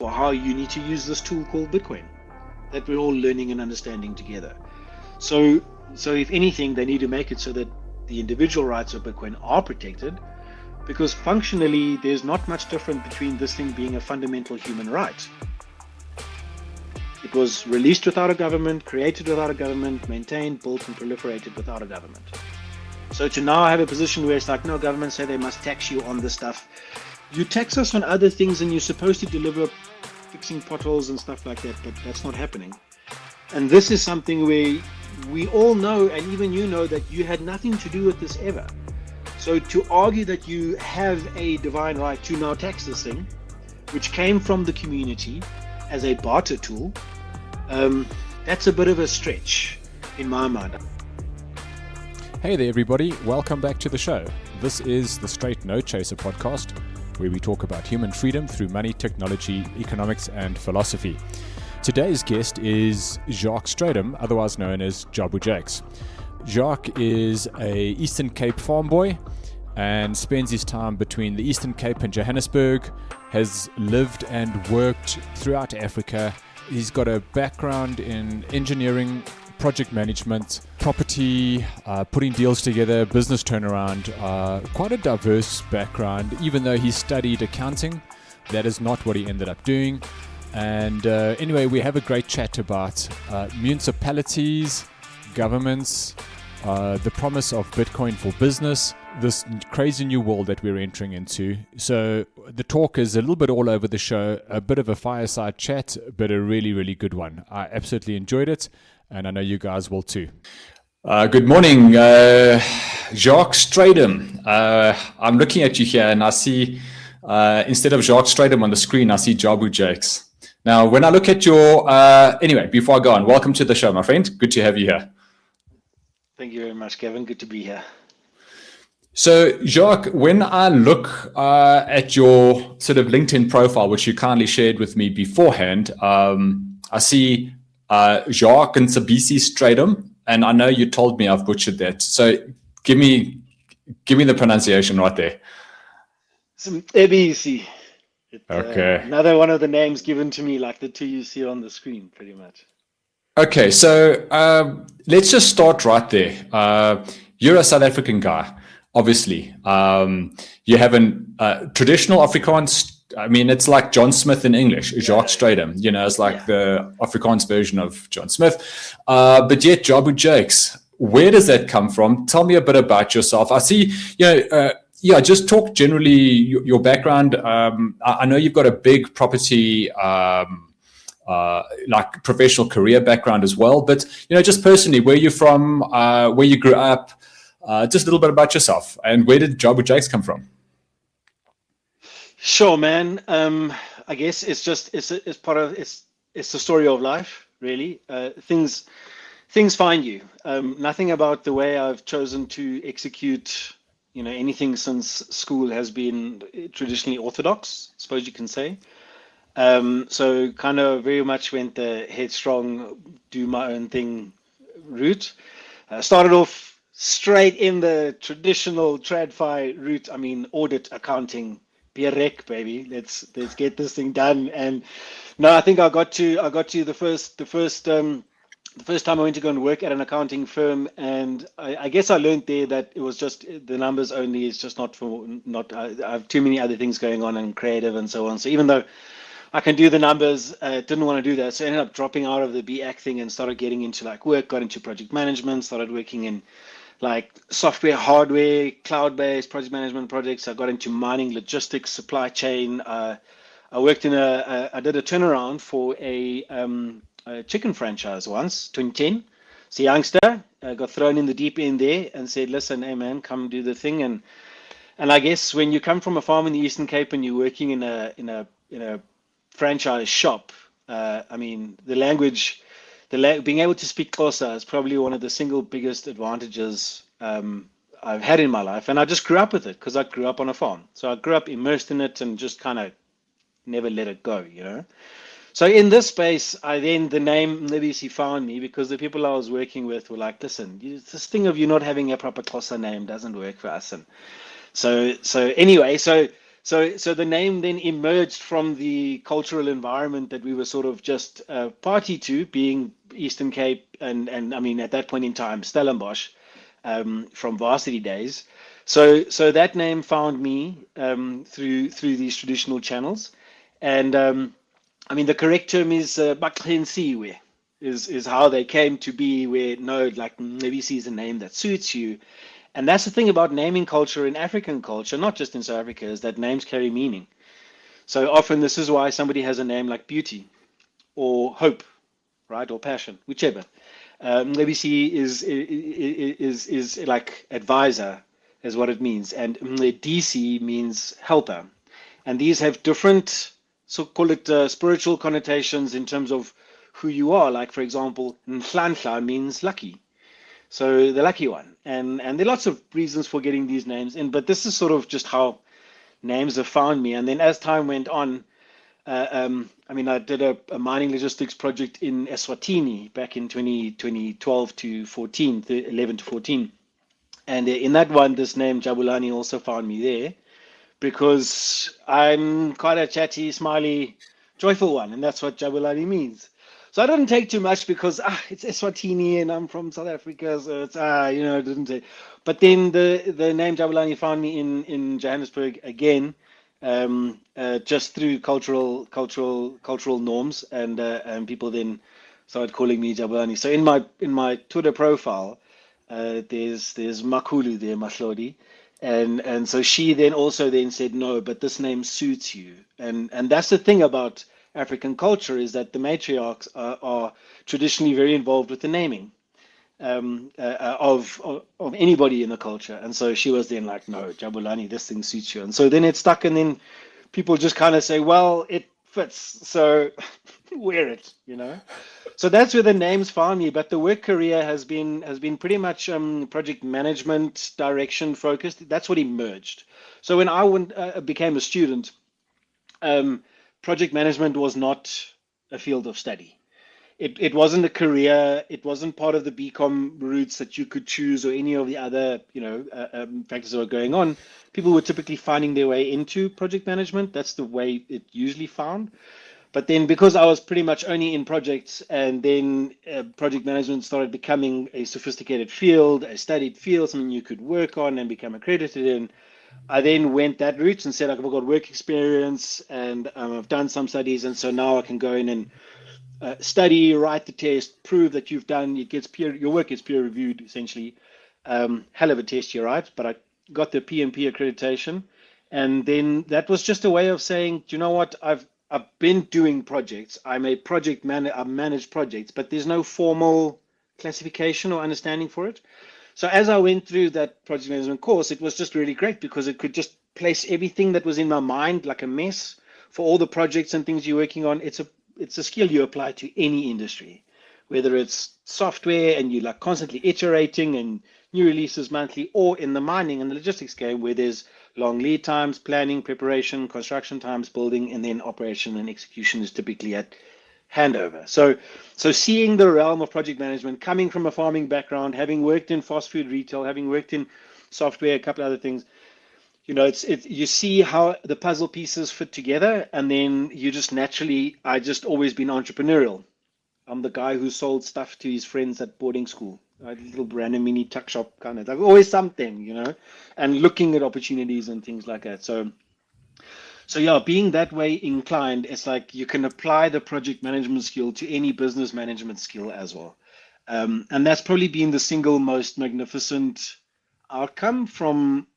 or how you need to use this tool called Bitcoin that we're all learning and understanding together. So if anything, they need to make it so that the individual rights of Bitcoin are protected, because functionally there's not much different between this thing being a fundamental human right. It was released without a government, created without a government, maintained, built, and proliferated without a government. So to now have a position where it's like, no, governments say they must tax you on this stuff. You tax us on other things and you're supposed to deliver fixing potholes and stuff like that, but that's not happening. And this is something where we all know, and even you know, that you had nothing to do with this ever. So to argue that you have a divine right to now tax this thing, which came from the community as a barter tool, that's a bit of a stretch in my mind. Hey there everybody, welcome back to the show. This is the Straight No Chaser podcast, where we talk about human freedom through money, technology, economics and philosophy. Today's guest is Jacques Strydom, otherwise known as Jabu Jacks. Jacques is a Eastern Cape farm boy and spends his time between the Eastern Cape and Johannesburg, has lived and worked throughout Africa. He's got a background in engineering, project management, property, putting deals together, business turnaround, quite a diverse background. Even though he studied accounting, that is not what he ended up doing. And anyway, we have a great chat about municipalities, governments, the promise of Bitcoin for business, this crazy new world that we're entering into. So the talk is a little bit all over the show, a bit of a fireside chat, but a really, really good one. I absolutely enjoyed it, and I know you guys will too. Good morning, Jacques Strydom. I'm looking at you here and I see, instead of Jacques Strydom on the screen, I see Jabu Jacks. Now, when I look at your, anyway, before I go on, welcome to the show, my friend. Good to have you here. Thank you very much, Kevin. Good to be here. So, Jacques, when I look at your sort of LinkedIn profile, which you kindly shared with me beforehand, I see Jacques and Sabisi Strydom, and I know you told me I've butchered that. So, give me the pronunciation right there. Some ABC. Okay. Another one of the names given to me, like the two you see on the screen, pretty much. Okay, so let's just start right there. You're a South African guy, obviously. You have a traditional Afrikaans. I mean, it's like John Smith in English, Jacques Strydom. You know, it's like the Afrikaans version of John Smith. But yet, Jabu Jacks, where does that come from? Tell me a bit about yourself. I see, just talk generally your background. I know you've got a big property, like professional career background as well. But, just personally, where you're from, where you grew up, just a little bit about yourself. And where did Jabu Jacks come from? Sure, man. I guess it's the story of life, really. Things find you. Nothing about the way I've chosen to execute, anything since school has been traditionally orthodox, I suppose you can say. So kind of very much went the headstrong, do my own thing route. Started off straight in the traditional TradFi route. I mean, audit, accounting, be a wreck, baby. Let's get this thing done. And no, I think I got to the first time I went to go and work at an accounting firm, and I guess I learned there that it was just the numbers only. It's just I have too many other things going on and creative and so on. So even though I can do the numbers, didn't want to do that. So I ended up dropping out of the BAC thing and started getting into work, got into project management, started working in software, hardware, cloud-based project management projects. I got into mining, logistics, supply chain. I worked I did a turnaround for a chicken franchise once, 2010. As a youngster, I got thrown in the deep end there and said, listen, hey man, come do the thing. And I guess when you come from a farm in the Eastern Cape and you're working in a franchise shop, I mean, the language, being able to speak Xhosa is probably one of the single biggest advantages I've had in my life. And I just grew up with it because I grew up on a farm. So I grew up immersed in it and just kind of never let it go, So in this space, the name Nibisi found me because the people I was working with were like, listen, this thing of you not having a proper Xhosa name doesn't work for us. And so anyway, So the name then emerged from the cultural environment that we were sort of just party to, being Eastern Cape and I mean at that point in time Stellenbosch, from varsity days. So that name found me through these traditional channels, and I mean the correct term is Baklensiwe, is how they came to be. Where no, like Nebisi is a name that suits you, and that's the thing about naming culture in African culture, not just in South Africa, is that names carry meaning. So often this is why somebody has a name like Beauty or Hope, right, or Passion, whichever. ABC is like advisor, is what it means, and DC means helper, and these have different, so call it spiritual connotations in terms of who you are. Like for example, Nhlanhla means lucky, so the lucky one, and there are lots of reasons for getting these names in, but this is sort of just how names have found me. And then as time went on, I mean, I did a mining logistics project in Eswatini back in 2012 to 14, 11 to 14. And in that one, this name Jabulani also found me there because I'm quite a chatty, smiley, joyful one, and that's what Jabulani means. So I didn't take too much because it's Eswatini and I'm from South Africa, so it's it didn't take. But then the name Jabulani found me in Johannesburg again, just through cultural norms, and people then started calling me Jabulani. So in my Twitter profile, there's Makulu there, Mahlodi, and so she then also then said no, but this name suits you, and that's the thing about African culture, is that the matriarchs are traditionally very involved with the naming of anybody in the culture, and so she was then like, no, Jabulani, this thing suits you, and so then it stuck, and then people just kind of say, well, it fits, so wear it. So that's where the names found me. But the work career has been pretty much project management direction focused. That's what emerged. So when I became a student, project management was not a field of study. It wasn't a career. It wasn't part of the BCom routes that you could choose, or any of the other factors that were going on. People were typically finding their way into project management. That's the way it usually found. But then because I was pretty much only in projects, and then project management started becoming a sophisticated field, a studied field, something you could work on and become accredited in, I then went that route and said, I've got work experience, and I've done some studies, and so now I can go in and study, write the test, prove that you've done, your work gets peer reviewed essentially. Hell of a test you write, but I got the PMP accreditation. And then that was just a way of saying, do you know what, I've been doing projects. I'm a project manager. I've managed projects, but there's no formal classification or understanding for it. So as I went through that project management course, it was just really great because it could just place everything that was in my mind like a mess for all the projects and things you're working on. It's a skill you apply to any industry, whether it's software and you're like constantly iterating and new releases monthly, or in the mining and the logistics game where there's long lead times, planning, preparation, construction times, building, and then operation and execution is typically at handover. So seeing the realm of project management, coming from a farming background, having worked in fast food retail, having worked in software, a couple other things, you see how the puzzle pieces fit together, and then you just naturally, I just always been entrepreneurial. I'm the guy who sold stuff to his friends at boarding school, a little random mini tuck shop kind of. Like always something, and looking at opportunities and things like that. So yeah, being that way inclined, it's like you can apply the project management skill to any business management skill as well. And that's probably been the single most magnificent outcome from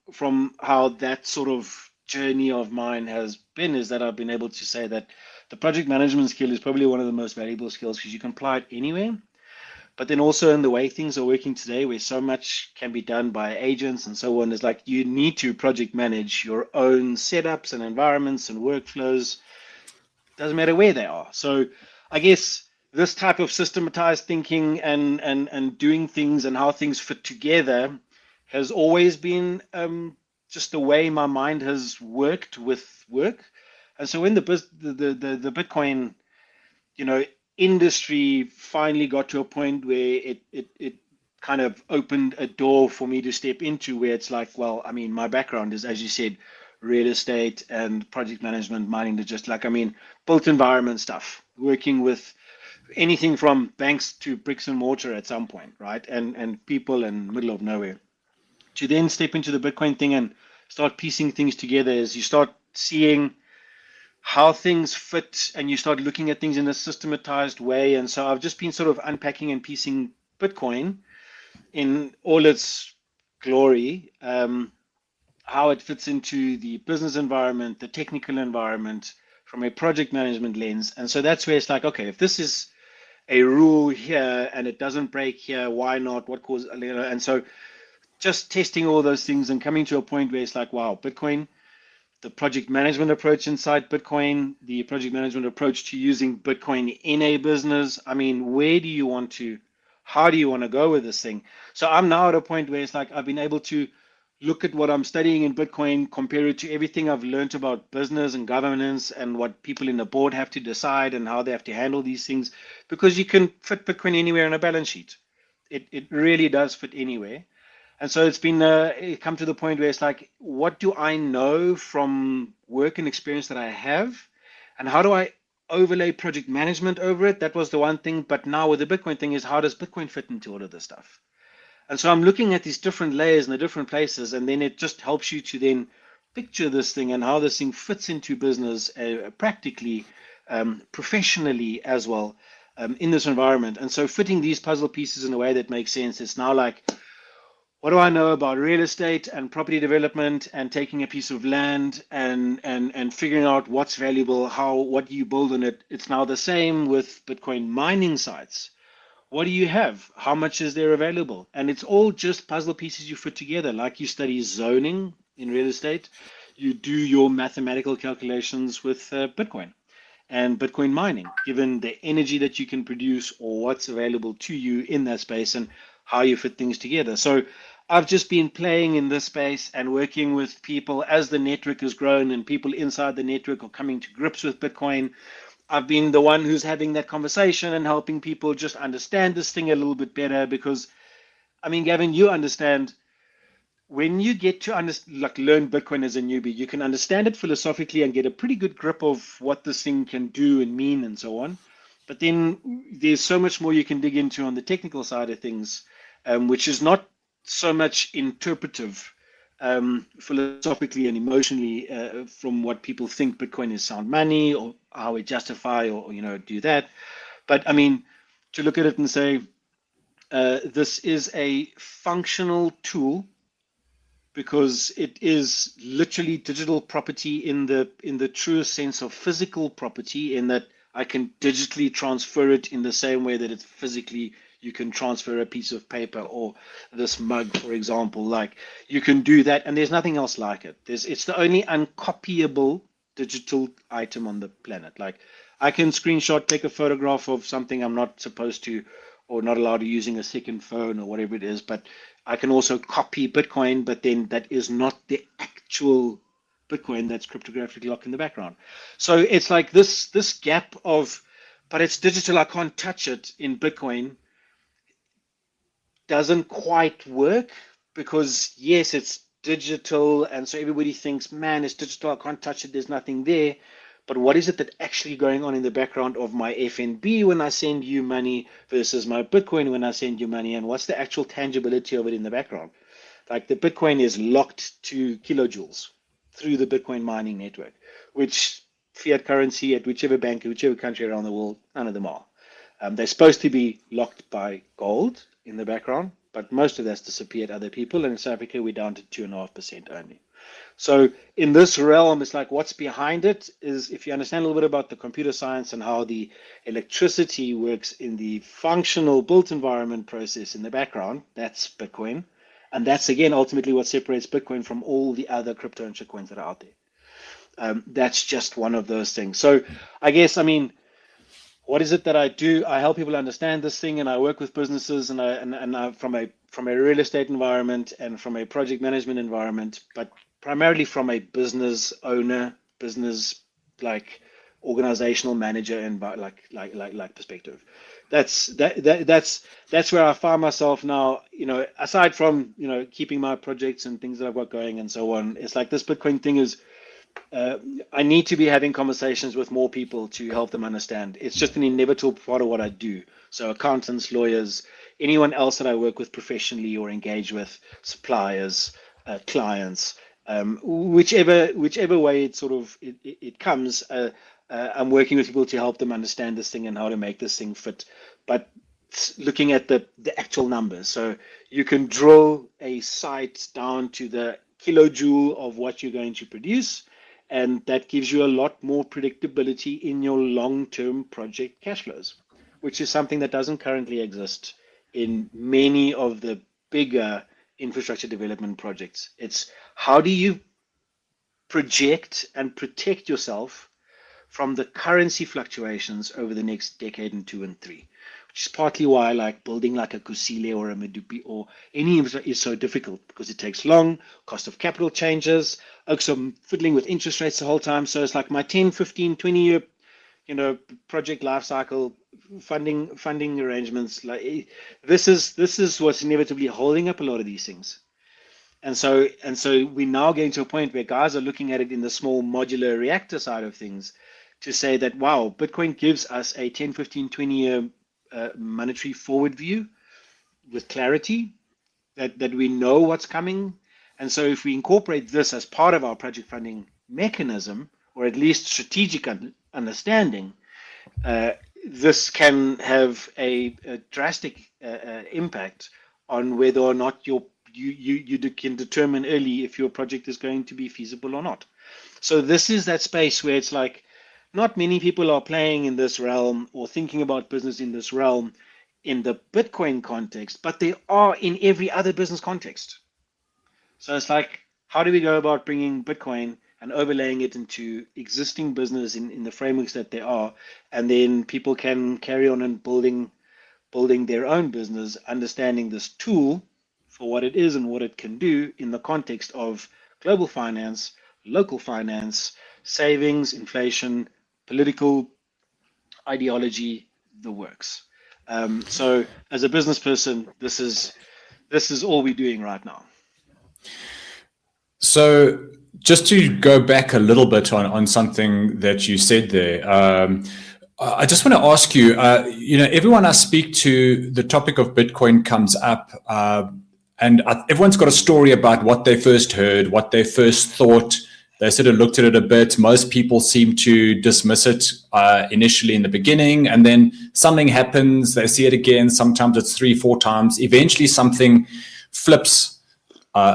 how that sort of journey of mine has been, is that I've been able to say that the project management skill is probably one of the most valuable skills because you can apply it anywhere. But then also in the way things are working today, where so much can be done by agents and so on, is like you need to project manage your own setups and environments and workflows. Doesn't matter where they are. So I guess this type of systematized thinking and doing things and how things fit together has always been just the way my mind has worked with work. And so when the Bitcoin, industry finally got to a point where it kind of opened a door for me to step into, where it's like, well, I mean, my background is, as you said, real estate and project management, mining, to just like, I mean, built environment stuff, working with anything from banks to bricks and mortar at some point, right? And people in middle of nowhere. To then step into the Bitcoin thing and start piecing things together as you start seeing how things fit and you start looking at things in a systematized way. And so I've just been sort of unpacking and piecing Bitcoin in all its glory, how it fits into the business environment, the technical environment, from a project management lens. And so that's where it's like, okay, if this is a rule here and it doesn't break here, why not? What causes, you know? And so just testing all those things and coming to a point where it's like, wow, Bitcoin, the project management approach inside Bitcoin, the project management approach to using Bitcoin in a business. I mean, where do you want to, how do you want to go with this thing? So I'm now at a point where it's like I've been able to look at what I'm studying in Bitcoin, compare it to everything I've learned about business and governance and what people in the board have to decide and how they have to handle these things, because you can fit Bitcoin anywhere on a balance sheet. It really does fit anywhere. And so it's been it come to the point where it's like, what do I know from work and experience that I have, and how do I overlay project management over it? That was the one thing. But now with the Bitcoin thing is, how does Bitcoin fit into all of this stuff? And so I'm looking at these different layers in the different places, and then it just helps you to then picture this thing and how this thing fits into business practically, professionally as well, in this environment. And so fitting these puzzle pieces in a way that makes sense. It's now like, what do I know about real estate and property development and taking a piece of land and figuring out what's valuable, what do you build on it? It's now the same with Bitcoin mining sites. What do you have? How much is there available? And it's all just puzzle pieces you put together. Like you study zoning in real estate, you do your mathematical calculations with Bitcoin and Bitcoin mining, given the energy that you can produce or what's available to you in that space and how you fit things together. So I've just been playing in this space and working with people as the network has grown and people inside the network are coming to grips with Bitcoin. I've been the one who's having that conversation and helping people just understand this thing a little bit better, because, I mean, Gavin, you understand, when you get to learn Bitcoin as a newbie, you can understand it philosophically and get a pretty good grip of what this thing can do and mean and so on. But then there's so much more you can dig into on the technical side of things, which is not so much interpretive, philosophically and emotionally, from what people think Bitcoin is sound money or how it justify or do that. But I mean, to look at it and say, this is a functional tool, because it is literally digital property in the truest sense of physical property, in that I can digitally transfer it in the same way that it's physically, you can transfer a piece of paper or this mug, for example. Like, you can do that, and there's nothing else like it. It's the only uncopyable digital item on the planet. Like, I can screenshot, take a photograph of something I'm not supposed to or not allowed to using a second phone or whatever it is, but I can also copy Bitcoin, but then that is not the actual Bitcoin that's cryptographically locked in the background. So it's like this gap of, but it's digital, I can't touch it in Bitcoin, doesn't quite work, because yes, it's digital, and so everybody thinks, man, it's digital, I can't touch it, there's nothing there. But what is it that actually going on in the background of my FNB when I send you money versus my Bitcoin when I send you money, and what's the actual tangibility of it in the background? Like, the Bitcoin is locked to kilojoules through the Bitcoin mining network, which fiat currency at whichever bank, whichever country around the world, none of them are. They're supposed to be locked by gold in the background, but most of that's disappeared other people, and in South Africa we're down to 2.5% only. So in this realm, it's like, what's behind it is, if you understand a little bit about the computer science and how the electricity works in the functional built environment process in the background, that's Bitcoin. And that's, again, ultimately what separates Bitcoin from all the other crypto and shitcoins that are out there. That's just one of those things. So I guess, I mean, what is it that I do? I help people understand this thing, and I work with businesses, and I from a real estate environment and from a project management environment, but primarily from a business owner, business like organizational manager and like perspective. That's where I find myself now. Aside from keeping my projects and things that I've got going and so on, it's like this Bitcoin thing is I need to be having conversations with more people to help them understand. It's just an inevitable part of what I do. So accountants, lawyers, anyone else that I work with professionally or engage with, suppliers, clients, whichever way it comes. I'm working with people to help them understand this thing and how to make this thing fit. But looking at the actual numbers, so you can drill a site down to the kilojoule of what you're going to produce, and that gives you a lot more predictability in your long-term project cash flows, which is something that doesn't currently exist in many of the bigger infrastructure development projects. It's how do you project and protect yourself from the currency fluctuations over the next decade and 2 and 3, which is partly why I like building like a Kusile or a Medupi or any infra is so difficult, because it takes long, cost of capital changes, also I'm fiddling with interest rates the whole time. So it's like my 10, 15, 20 year, project life cycle funding arrangements. Like this is what's inevitably holding up a lot of these things. And so we're now getting to a point where guys are looking at it in the small modular reactor side of things to say that, wow, Bitcoin gives us a 10, 15, 20 year monetary forward view with clarity that we know what's coming. And so if we incorporate this as part of our project funding mechanism, or at least strategic understanding, this can have a drastic impact on whether or not you can determine early if your project is going to be feasible or not. So this is that space where it's like, not many people are playing in this realm or thinking about business in this realm in the Bitcoin context, but they are in every other business context. So it's like, how do we go about bringing Bitcoin and overlaying it into existing business in the frameworks that they are, and then people can carry on and building their own business, understanding this tool for what it is and what it can do in the context of global finance, local finance, savings, inflation, political ideology, the works. So as a business person, this is all we're doing right now. So just to go back a little bit on something that you said there, I just want to ask you, everyone I speak to, the topic of Bitcoin comes up, and everyone's got a story about what they first heard, what they first thought. They sort of looked at it a bit. Most people seem to dismiss it initially in the beginning, and then something happens. They see it again. Sometimes it's 3-4 times. Eventually something flips.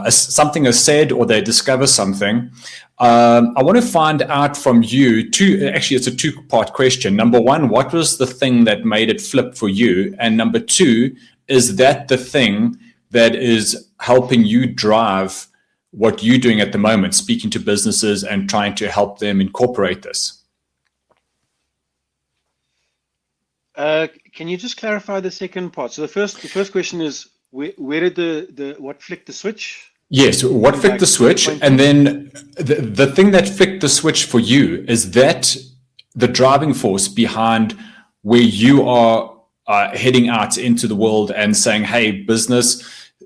Something is said, or they discover something. I want to find out from you actually it's a 2-part question. Number one, what was the thing that made it flip for you? And number two, is that the thing that is helping you drive what you're doing at the moment, speaking to businesses and trying to help them incorporate this? Can you just clarify the second part? So the first question is, where did what flicked the switch? Yes, what flicked the switch? And then the thing that flicked the switch for you, is that the driving force behind where you are heading out into the world and saying, hey, business,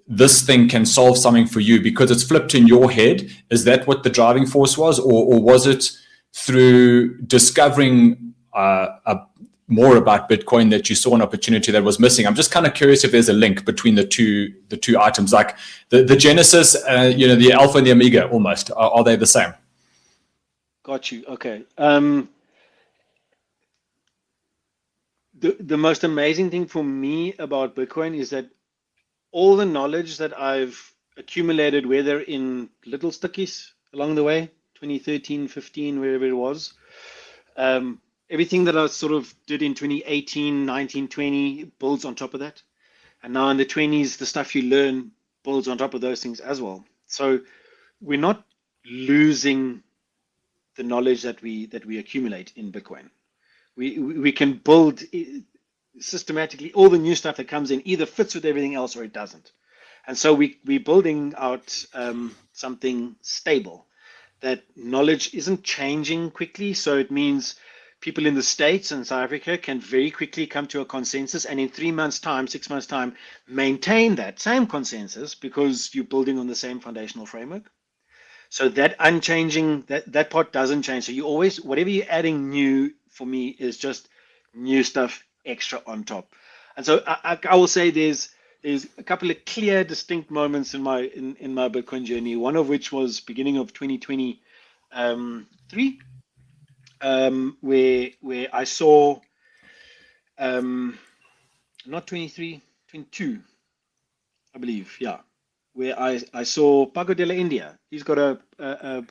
this thing can solve something for you because it's flipped in your head? Is that what the driving force was? Or was it through discovering more about Bitcoin that you saw an opportunity that was missing? I'm just kind of curious if there's a link between the two items, like the genesis, the alpha and the omega almost. Are they the same? Got you. Okay. The most amazing thing for me about Bitcoin is that all the knowledge that I've accumulated, whether in little stickies along the way, 2013, 15, wherever it was, everything that I sort of did in 2018, 19, 20 builds on top of that. And now in the 20s, the stuff you learn builds on top of those things as well. So we're not losing the knowledge that we accumulate in Bitcoin. We can build systematically. All the new stuff that comes in either fits with everything else or it doesn't. And so we're building out something stable. That knowledge isn't changing quickly. So it means people in the States and South Africa can very quickly come to a consensus, and in 3 months' time, 6 months' time, maintain that same consensus because you're building on the same foundational framework. So that unchanging, that part doesn't change. So you always, whatever you're adding new for me is just new stuff extra on top. And so I will say there's a couple of clear, distinct moments in my Bitcoin journey. One of which was beginning of 2023, where I saw not 23, 22, I believe, yeah, where I saw Paco de la India. He's got a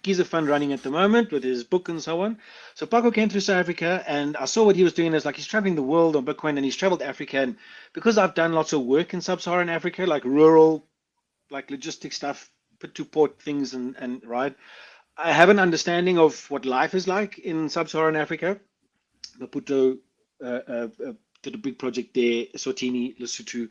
Giza fund running at the moment with his book and so on. So Paco came through South Africa, and I saw what he was doing. Is like he's traveling the world on Bitcoin, and he's traveled Africa. And because I've done lots of work in sub-Saharan Africa, like rural, like logistic stuff, put to port things, and right, I have an understanding of what life is like in sub-Saharan Africa. Maputo did a big project there, Eswatini, Lesotho,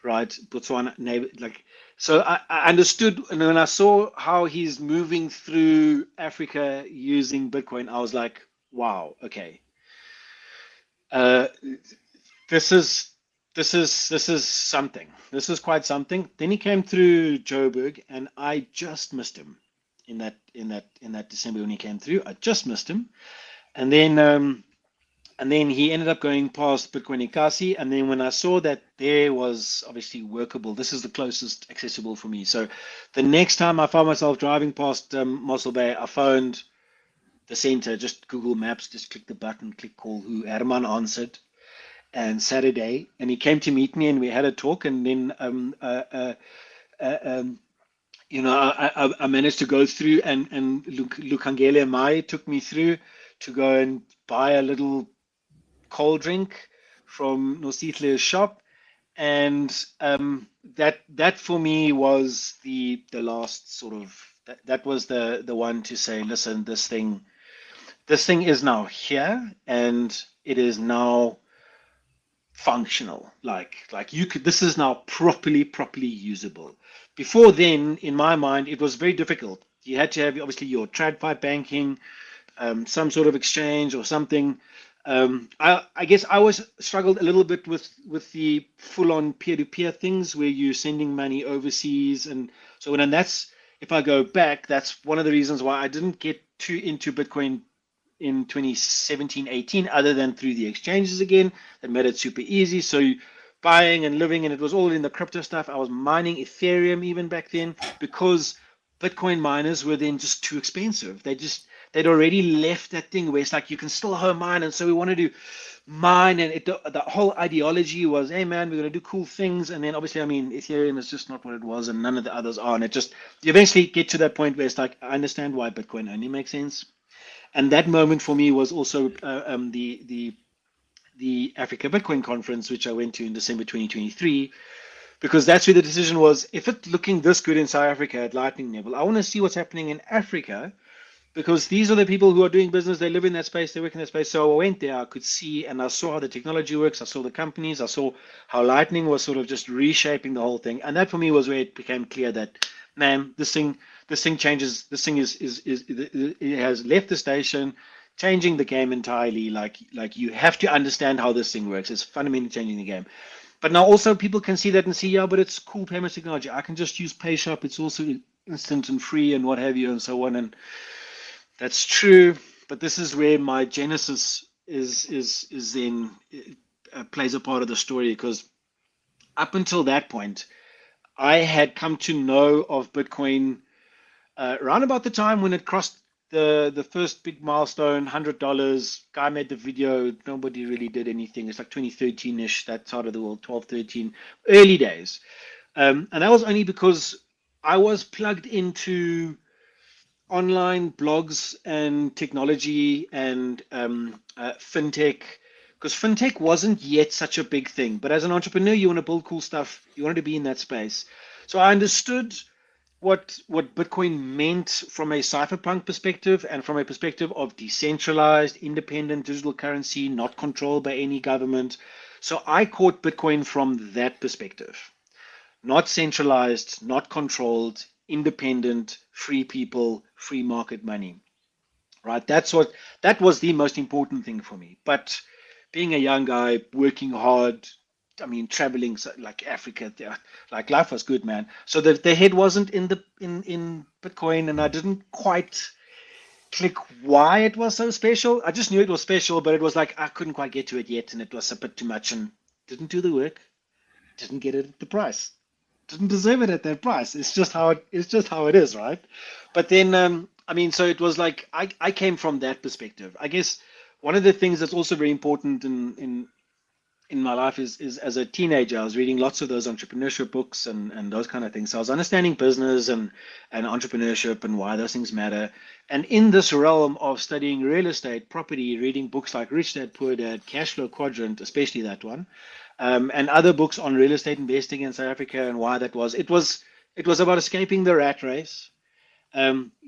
right, Botswana, neighbor, like, so I understood, and when I saw how he's moving through Africa using Bitcoin, I was like, wow, okay, uh, this is this is something. This is quite something. Then he came through Joburg, and I just missed him in that December when he came through. I just missed him, and then he ended up going past Bitcoin Ikasi. And then when I saw that there was obviously workable, this is the closest accessible for me. So the next time I found myself driving past Mossel Bay, I phoned the center, just Google Maps, just click the button, click call who. Herman answered, and Saturday, and he came to meet me, and we had a talk. And then um, I managed to go through, and Lukangele Mai took me through to go and buy a little cold drink from Nositle's shop, and that for me was the last sort of, that was the one to say, listen, this thing is now here, and it is now functional. Like you could, this is now properly usable. Before then, in my mind, it was very difficult. You had to have obviously your TradFi banking, some sort of exchange or something. I guess I always struggled a little bit with the full-on peer-to-peer things where you're sending money overseas, and so on. And that's, if I go back, that's one of the reasons why I didn't get too into Bitcoin in 2017, 18, other than through the exchanges again, that made it super easy. So buying and living, and it was all in the crypto stuff. I was mining Ethereum even back then, because Bitcoin miners were then just too expensive. They'd already left that thing where it's like you can still home mine, and so we wanted to mine, and the whole ideology was, hey man, we're going to do cool things. And then obviously, I mean, Ethereum is just not what it was, and none of the others are, and it just, you eventually get to that point where it's like, I understand why Bitcoin only makes sense. And that moment for me was also the Africa Bitcoin conference, which I went to in December 2023, because that's where the decision was, if it's looking this good in South Africa at Lightning level, I want to see what's happening in Africa, because these are the people who are doing business. They live in that space, they work in that space. So I went there, I could see, and I saw how the technology works. I saw the companies, I saw how Lightning was sort of just reshaping the whole thing. And that for me was where it became clear that, man, this thing changes. This thing is it has left the station, changing the game entirely. Like you have to understand how this thing works. It's fundamentally changing the game. But now also people can see that and see, yeah, but it's cool payments technology. I can just use PayShop. It's also instant and free and what have you and so on. And that's true. But this is where my genesis is then plays a part of the story, because up until that point, I had come to know of Bitcoin around about the time when it crossed the first big milestone, $100. Guy made the video. Nobody really did anything. It's like 2013-ish, that side of the world, 12, 13, early days. And that was only because I was plugged into online blogs and technology and fintech, because fintech wasn't yet such a big thing. But as an entrepreneur, you want to build cool stuff. You wanted to be in that space. So I understood what Bitcoin meant from a cypherpunk perspective, and from a perspective of decentralized, independent digital currency, not controlled by any government. So I caught Bitcoin from that perspective. Not centralized, not controlled, independent, free people, free market money. Right? That was the most important thing for me. But being a young guy, working hard, I mean, traveling like Africa, like life was good, man. So the head wasn't in Bitcoin, and I didn't quite click why it was so special. I just knew it was special, but it was like I couldn't quite get to it yet, and it was a bit too much, and didn't do the work, didn't get it at the price, didn't deserve it at that price. It's just how it is, right? But then, I mean, so it was like I came from that perspective. I guess one of the things that's also very important in my life is as a teenager, I was reading lots of those entrepreneurship books and those kind of things. So I was understanding business and entrepreneurship and why those things matter. And in this realm of studying real estate, property, reading books like Rich Dad Poor Dad, Cash Flow Quadrant, especially that one, and other books on real estate investing in South Africa and why that was. It was about escaping the rat race,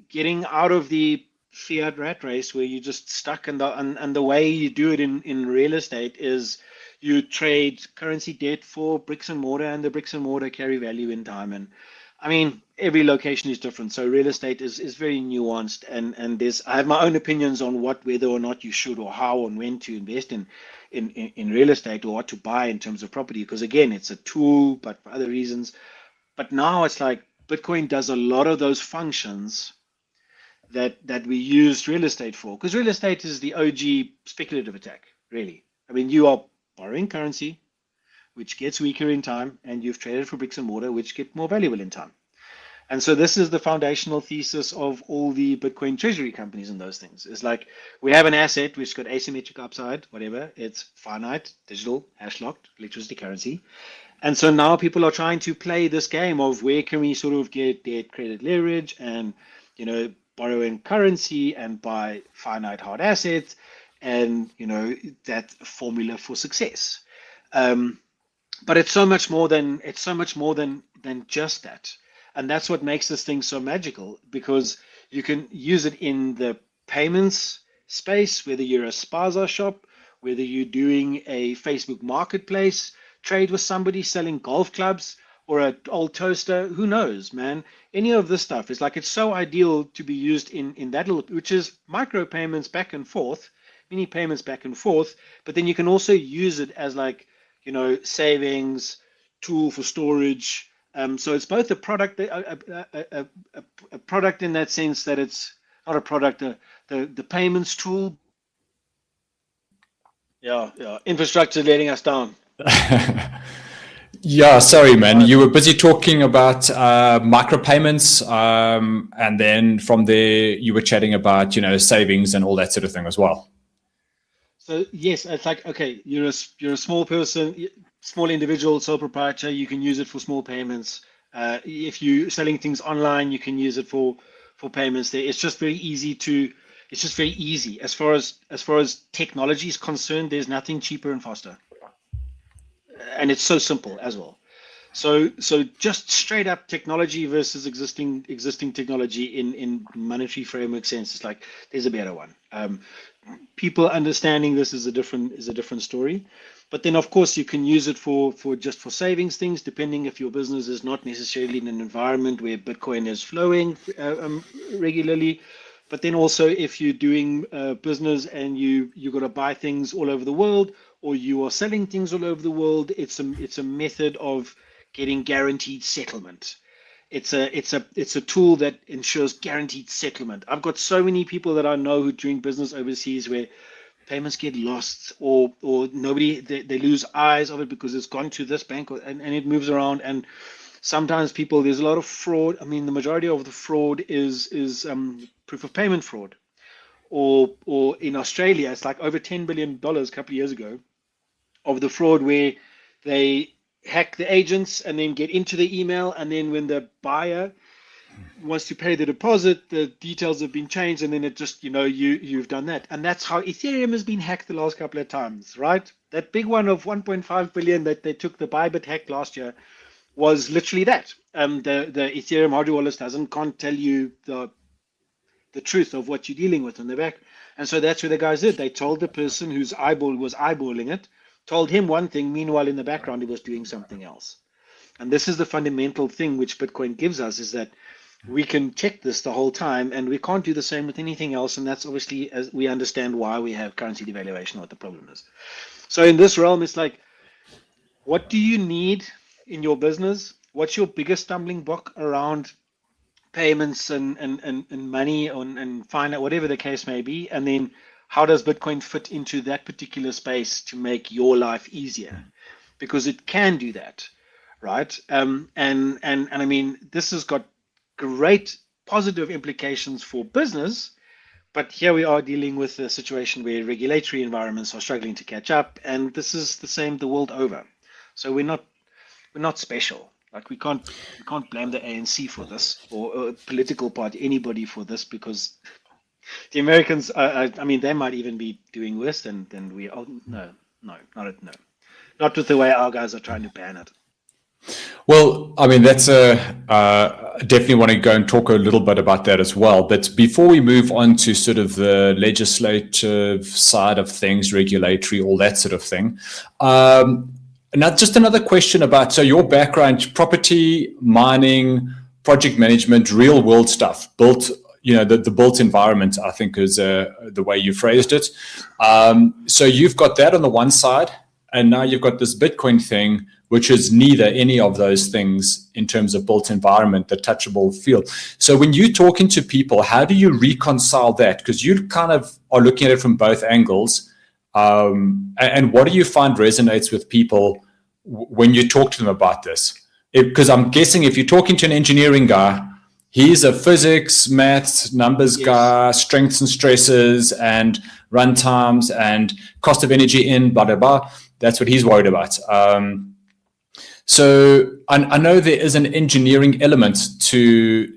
getting out of the fiat rat race where you're just stuck. And the way you do it in real estate is you trade currency debt for bricks and mortar, and the bricks and mortar carry value in time. And I mean, every location is different. So real estate is very nuanced, and I have my own opinions on whether or not you should or how and when to invest in real estate or what to buy in terms of property. Because again, it's a tool, but for other reasons. But now it's like Bitcoin does a lot of those functions that we used real estate for. Because real estate is the OG speculative attack, really. I mean, you are borrowing currency, which gets weaker in time, and you've traded for bricks and mortar, which get more valuable in time. And so this is the foundational thesis of all the Bitcoin treasury companies and those things. It's like we have an asset which got asymmetric upside, whatever. It's finite, digital, hash locked, electricity currency. And so now people are trying to play this game of where can we sort of get debt credit leverage and, borrow in currency and buy finite hard assets and, that formula for success. But it's so much more than just that. And that's what makes this thing so magical, because you can use it in the payments space, whether you're a spaza shop, whether you're doing a Facebook marketplace, trade with somebody selling golf clubs or an old toaster, who knows, man. Any of this stuff is like, it's so ideal to be used in that little, which is micro payments back and forth, mini payments back and forth, but then you can also use it as like, savings, tool for storage. So it's both a product, a product in that sense that it's not a product, the payments tool. Yeah. Infrastructure letting us down. Yeah, sorry, man. You were busy talking about micropayments, and then from there you were chatting about savings and all that sort of thing as well. So yes, it's like, okay, you're a small person, small individual, sole proprietor. You can use it for small payments. If you're selling things online, you can use it for payments. There, it's just very easy as far as technology is concerned. There's nothing cheaper and faster. And it's so simple as well. So just straight up technology versus existing technology in monetary framework sense, it's like there's a better one. People understanding this is a different story. But then of course you can use it for savings things, depending if your business is not necessarily in an environment where Bitcoin is flowing regularly. But then also if you're doing business and you got to buy things all over the world, or you are selling things all over the world, it's a method of getting guaranteed settlement. It's a tool that ensures guaranteed settlement. I've got so many people that I know who doing business overseas where payments get lost, or nobody, they lose eyes of it because it's gone to this bank, and it moves around. And sometimes there's a lot of fraud. I mean, the majority of the fraud is proof of payment fraud. Or in Australia, it's like over $10 billion a couple of years ago of the fraud where they hack the agents and then get into the email, and then when the buyer wants to pay the deposit, the details have been changed, and then it just, you've done that. And that's how Ethereum has been hacked the last couple of times, right? That big one of 1.5 billion that they took, the Bybit hack last year, was literally that. The Ethereum hardware wallet can't tell you the truth of what you're dealing with on the back. And so that's what the guys did. They told the person whose eyeball was eyeballing it, told him one thing, meanwhile in the background he was doing something else. And this is the fundamental thing which Bitcoin gives us, is that we can check this the whole time, and we can't do the same with anything else. And that's obviously, as we understand why we have currency devaluation, what the problem is. So in this realm, it's like, What do you need in your business? What's your biggest stumbling block around payments and money and finance, whatever the case may be? And then how does Bitcoin fit into that particular space to make your life easier? Because it can do that, right? And I mean, this has got great positive implications for business, but here we are dealing with a situation where regulatory environments are struggling to catch up, and this is the same the world over. So we're not special. Like we can't blame the ANC for this or a political party, anybody for this, because the Americans, I mean, they might even be doing worse than we are. No, not with the way our guys are trying to ban it. Well, I mean, that's definitely want to go and talk a little bit about that as well. But before we move on to sort of the legislative side of things, regulatory, all that sort of thing, now just another question about, so your background, property, mining, project management, real world stuff, built, the built environment, I think is the way you phrased it. So you've got that on the one side, and now you've got this Bitcoin thing, which is neither any of those things in terms of built environment, the touchable field. So when you're talking to people, how do you reconcile that? Because you kind of are looking at it from both angles. And what do you find resonates with people when you talk to them about this? Because I'm guessing if you're talking to an engineering guy, he's a physics, maths, numbers guy, strengths and stresses and run times and cost of energy in, blah, blah, blah. That's what he's worried about. So I know there is an engineering element to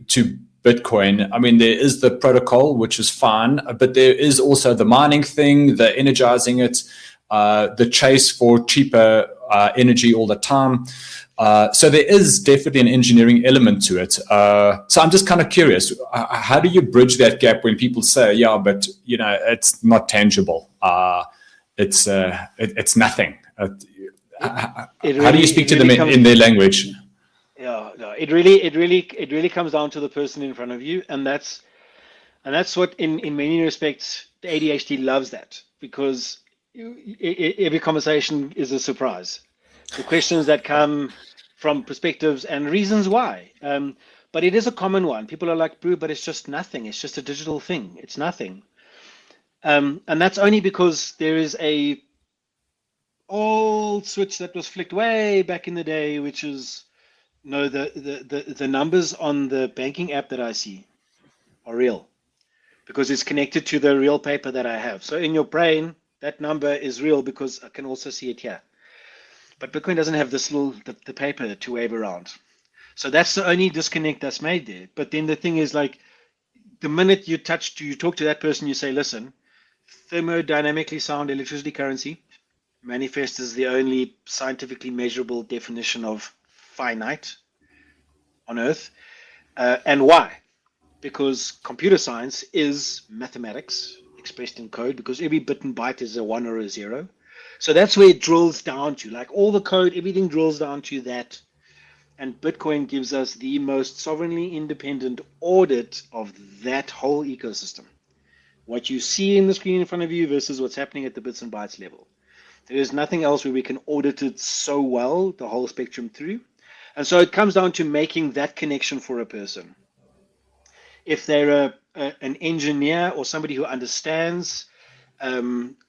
Bitcoin. I mean, there is the protocol, which is fine, but there is also the mining thing, the energizing it, the chase for cheaper energy all the time. So there is definitely an engineering element to it. So I'm just kind of curious, how do you bridge that gap when people say, yeah, but it's not tangible. It's nothing. How do you speak to them in their language? Yeah, no, it really comes down to the person in front of you, and that's what in many respects the ADHD loves that, because every conversation is a surprise. The questions that come from perspectives and reasons why, but it is a common one. People are like, "Boo, but it's just nothing. It's just a digital thing. It's nothing," and that's only because there is a old switch that was flicked way back in the day, which is the numbers on the banking app that I see are real because it's connected to the real paper that I have. So in your brain, that number is real because I can also see it here. But Bitcoin doesn't have this the paper to wave around. So that's the only disconnect that's made there. But then the thing is, like, the minute you talk to that person, you say, listen, thermodynamically sound electricity currency manifest is the only scientifically measurable definition of finite on Earth. And why? Because computer science is mathematics expressed in code, because every bit and byte is a 1 or a 0. So that's where it drills down to. Like, all the code, everything drills down to that. And Bitcoin gives us the most sovereignly independent audit of that whole ecosystem. What you see in the screen in front of you versus what's happening at the bits and bytes level. There is nothing else where we can audit it so well, the whole spectrum through. And so it comes down to making that connection for a person. If they're an engineer or somebody who understands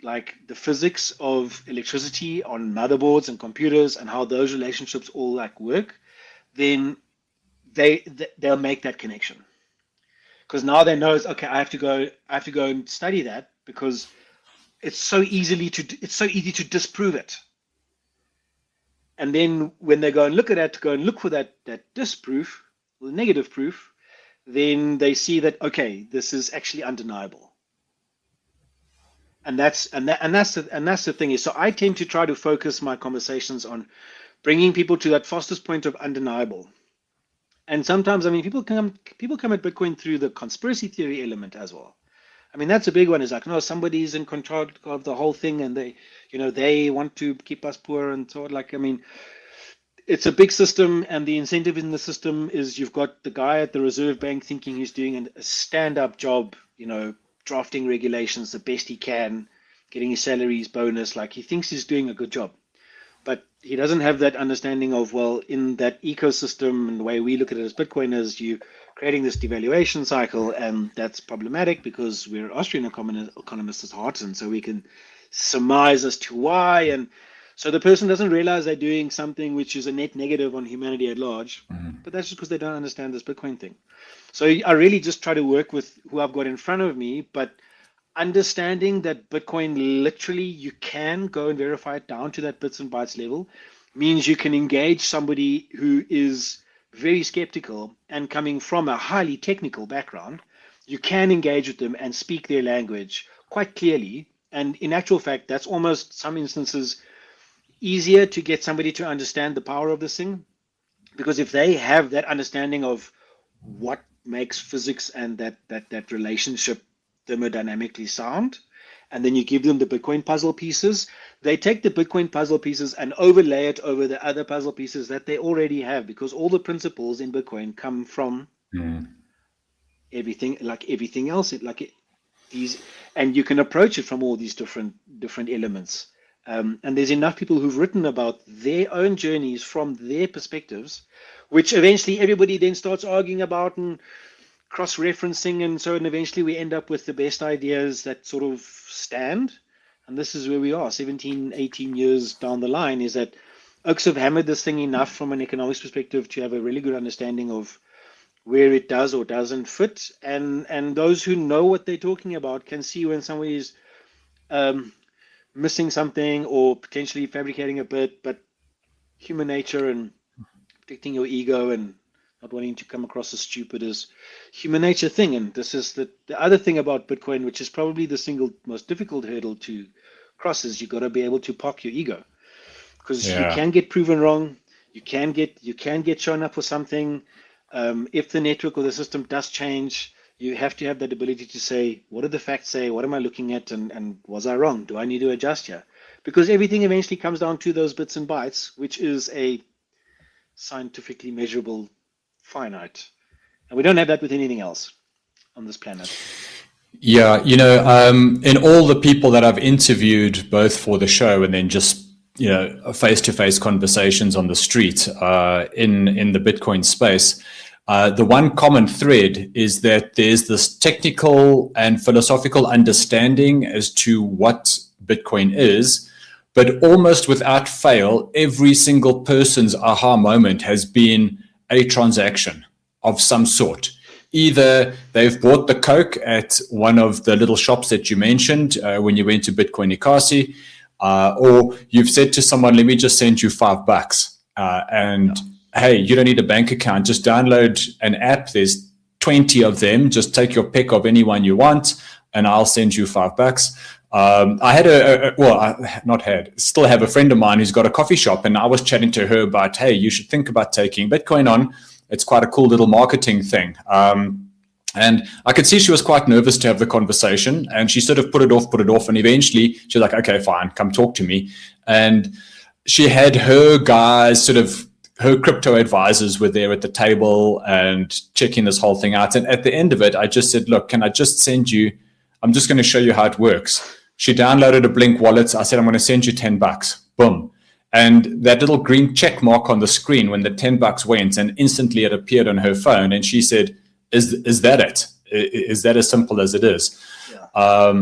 like the physics of electricity on motherboards and computers and how those relationships all like work, then they'll make that connection. Because now they know, okay, I have to go and study that, because it's so easy to disprove it. And then when they go and look at that, to go and look for that disproof, the negative proof, then they see that, okay, this is actually undeniable. And that's the thing is, so I tend to try to focus my conversations on bringing people to that fastest point of undeniable. And sometimes, I mean, people come at Bitcoin through the conspiracy theory element as well. I mean, that's a big one. Is like, no, somebody's in control of the whole thing, and they want to keep us poor and so on. Like, I mean, it's a big system, and the incentive in the system is you've got the guy at the Reserve Bank thinking he's doing a stand-up job, drafting regulations the best he can, getting his salary, his bonus. Like, he thinks he's doing a good job. But he doesn't have that understanding of, well, in that ecosystem, and the way we look at it as Bitcoiners, you creating this devaluation cycle, and that's problematic because we're Austrian economists at heart, and so we can surmise as to why. And so the person doesn't realize they're doing something which is a net negative on humanity at large, but that's just because they don't understand this Bitcoin thing. So I really just try to work with who I've got in front of me, but understanding that Bitcoin, literally you can go and verify it down to that bits and bytes level, means you can engage somebody who is very skeptical and coming from a highly technical background. You can engage with them and speak their language quite clearly. And in actual fact, that's almost some instances easier to get somebody to understand the power of this thing, because if they have that understanding of what makes physics and that relationship thermodynamically sound, and then you give them the Bitcoin puzzle pieces, they take the Bitcoin puzzle pieces and overlay it over the other puzzle pieces that they already have, because all the principles in Bitcoin come from everything, like everything else, these, and you can approach it from all these different elements. And there's enough people who've written about their own journeys from their perspectives, which eventually everybody then starts arguing about and cross-referencing, and eventually we end up with the best ideas that sort of stand. And this is where we are 17, 18 years down the line, is that Oaks have hammered this thing enough from an economics perspective to have a really good understanding of where it does or doesn't fit. And those who know what they're talking about can see when somebody's missing something or potentially fabricating a bit, but human nature and protecting your ego and not wanting to come across as stupid is human nature thing. And this is the other thing about Bitcoin, which is probably the single most difficult hurdle to cross, is you got to be able to park your ego, because you can get proven wrong. You can get shown up for something. If the network or the system does change, you have to have that ability to say, what do the facts say? What am I looking at? And was I wrong? Do I need to adjust here? Because everything eventually comes down to those bits and bytes, which is a scientifically measurable finite. And we don't have that with anything else on this planet. Yeah, in all the people that I've interviewed, both for the show and then just, face-to-face conversations on the street in the Bitcoin space, the one common thread is that there's this technical and philosophical understanding as to what Bitcoin is, but almost without fail, every single person's aha moment has been a transaction of some sort. Either they've bought the Coke at one of the little shops that you mentioned when you went to Bitcoin Ikasi, or you've said to someone, let me just send you $5. Hey, you don't need a bank account. Just download an app. There's 20 of them. Just take your pick of anyone you want, and I'll send you $5. I still have a friend of mine who's got a coffee shop, and I was chatting to her about, hey, you should think about taking Bitcoin on. It's quite a cool little marketing thing. And I could see she was quite nervous to have the conversation, and she sort of put it off. And eventually she was like, okay, fine, come talk to me. And she had her guys, sort of her crypto advisors were there at the table and checking this whole thing out. And at the end of it, I just said, look, can I just send you, I'm just going to show you how it works. She downloaded a Blink wallet. I said, I'm going to send you $10. Boom. And that little green check mark on the screen when the $10 went, and instantly it appeared on her phone. And she said, is that it? Is that as simple as it is? Yeah.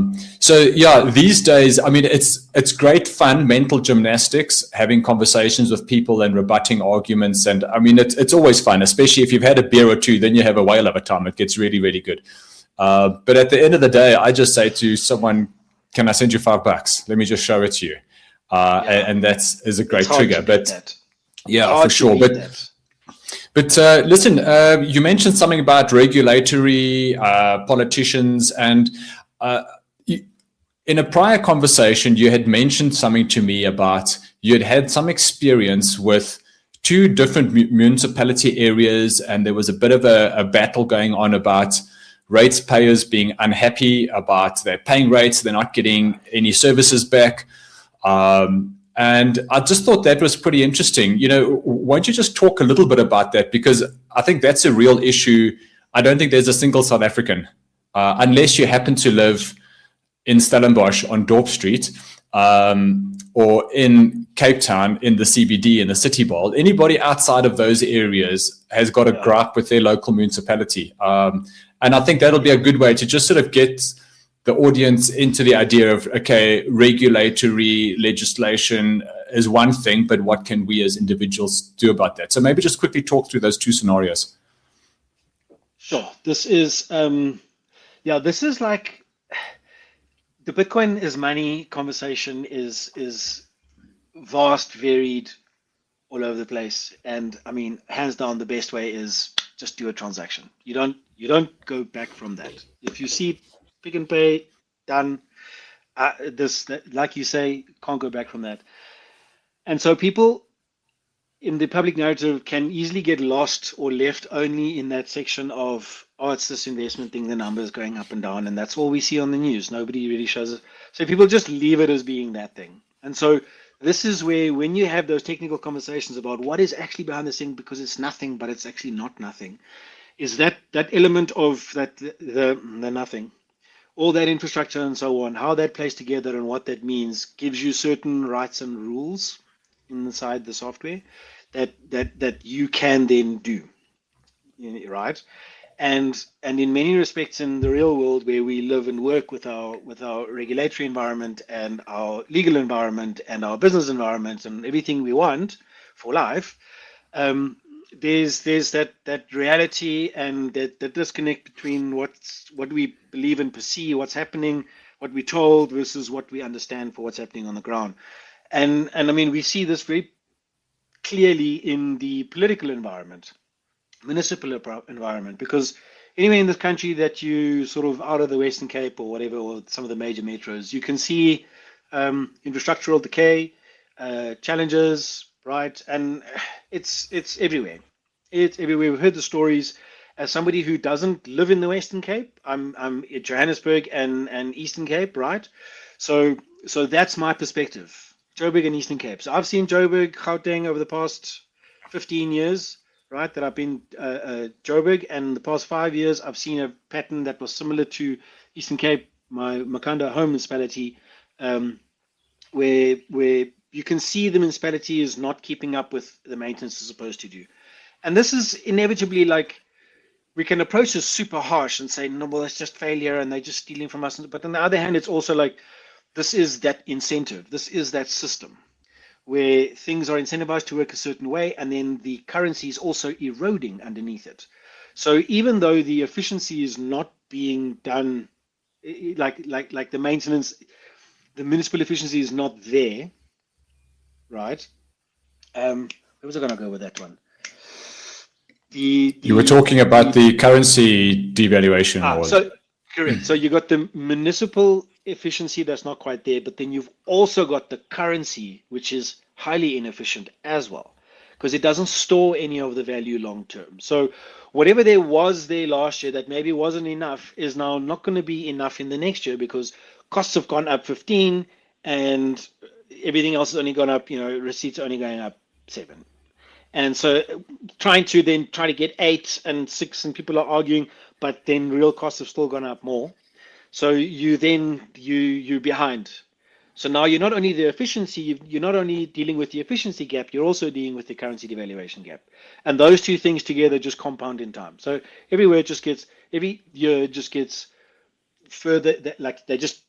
These days, I mean, it's great fun, mental gymnastics, having conversations with people and rebutting arguments. And I mean, it's always fun, especially if you've had a beer or two, then you have a whale of a time. It gets really, really good. But at the end of the day, I just say to someone, can I send you $5? Let me just show it to you. And that is a great trigger. But yeah, for sure. But listen, you mentioned something about regulatory politicians, and in a prior conversation, you had mentioned something to me about you had had some experience with two different municipality areas, and there was a bit of a battle going on about rates payers being unhappy about their paying rates. They're not getting any services back. And I just thought that was pretty interesting. Why don't you just talk a little bit about that? Because I think that's a real issue. I don't think there's a single South African, unless you happen to live in Stellenbosch on Dorp Street, or in Cape Town, in the CBD, in the City Bowl, anybody outside of those areas has got a gripe with their local municipality. And I think that'll be a good way to just sort of get the audience into the idea of, okay, regulatory legislation is one thing, but what can we as individuals do about that? So maybe just quickly talk through those two scenarios. Sure. This is, this is like the Bitcoin is money conversation is vast, varied, all over the place. And I mean, hands down, the best way is just do a transaction. You don't go back from that. If you see Pick and Pay done, like you say, can't go back from that. And so people in the public narrative can easily get lost or left only in that section of, oh, it's this investment thing, the numbers going up and down, and that's all we see on the news. Nobody really shows it. So people just leave it as being that thing. And so this is where, when you have those technical conversations about what is actually behind this thing, because it's nothing, but it's actually not nothing, is that element of that the nothing, all that infrastructure and so on, how that plays together and what that means gives you certain rights and rules inside the software that you can then do, right? And in many respects, in the real world where we live and work with our regulatory environment and our legal environment and our business environment and everything we want for life, there's that reality and that disconnect between what we believe and perceive, what's happening, what we're told versus what we understand for what's happening on the ground. And I mean, we see this very clearly in the political environment, municipal environment, because anywhere in this country that you sort of out of the Western Cape or whatever, or some of the major metros, you can see infrastructural decay, challenges, right? And it's everywhere. It's everywhere. We've heard the stories. As somebody who doesn't live in the Western Cape, I'm in Johannesburg and Eastern Cape, right? So that's my perspective. Joburg and Eastern Cape. So I've seen Joburg, Gauteng over the past 15 years, right? That I've been Joburg, and the past 5 years, I've seen a pattern that was similar to Eastern Cape, my Makanda home municipality, where you can see the municipality is not keeping up with the maintenance it's supposed to do. And this is inevitably like, we can approach this super harsh and say, no, well, it's just failure and they're just stealing from us. But on the other hand, it's also like, this is that incentive. This is that system where things are incentivized to work a certain way, and then the currency is also eroding underneath it. So even though the efficiency is not being done, like the maintenance, the municipal efficiency is not there, right? Where was I going to go with that one? You were talking about the currency devaluation. Correct. So you got the municipal efficiency that's not quite there, but then you've also got the currency, which is highly inefficient as well, because it doesn't store any of the value long term. So whatever there was there last year that maybe wasn't enough is now not going to be enough in the next year, because costs have gone up 15 and everything else has only gone up, receipts are only going up 7. And so trying to get 8 and 6, and people are arguing, but then real costs have still gone up more. So you're behind. So now you're not only you're not only dealing with the efficiency gap, you're also dealing with the currency devaluation gap. And those two things together just compound in time. So every year it just gets further, like they're just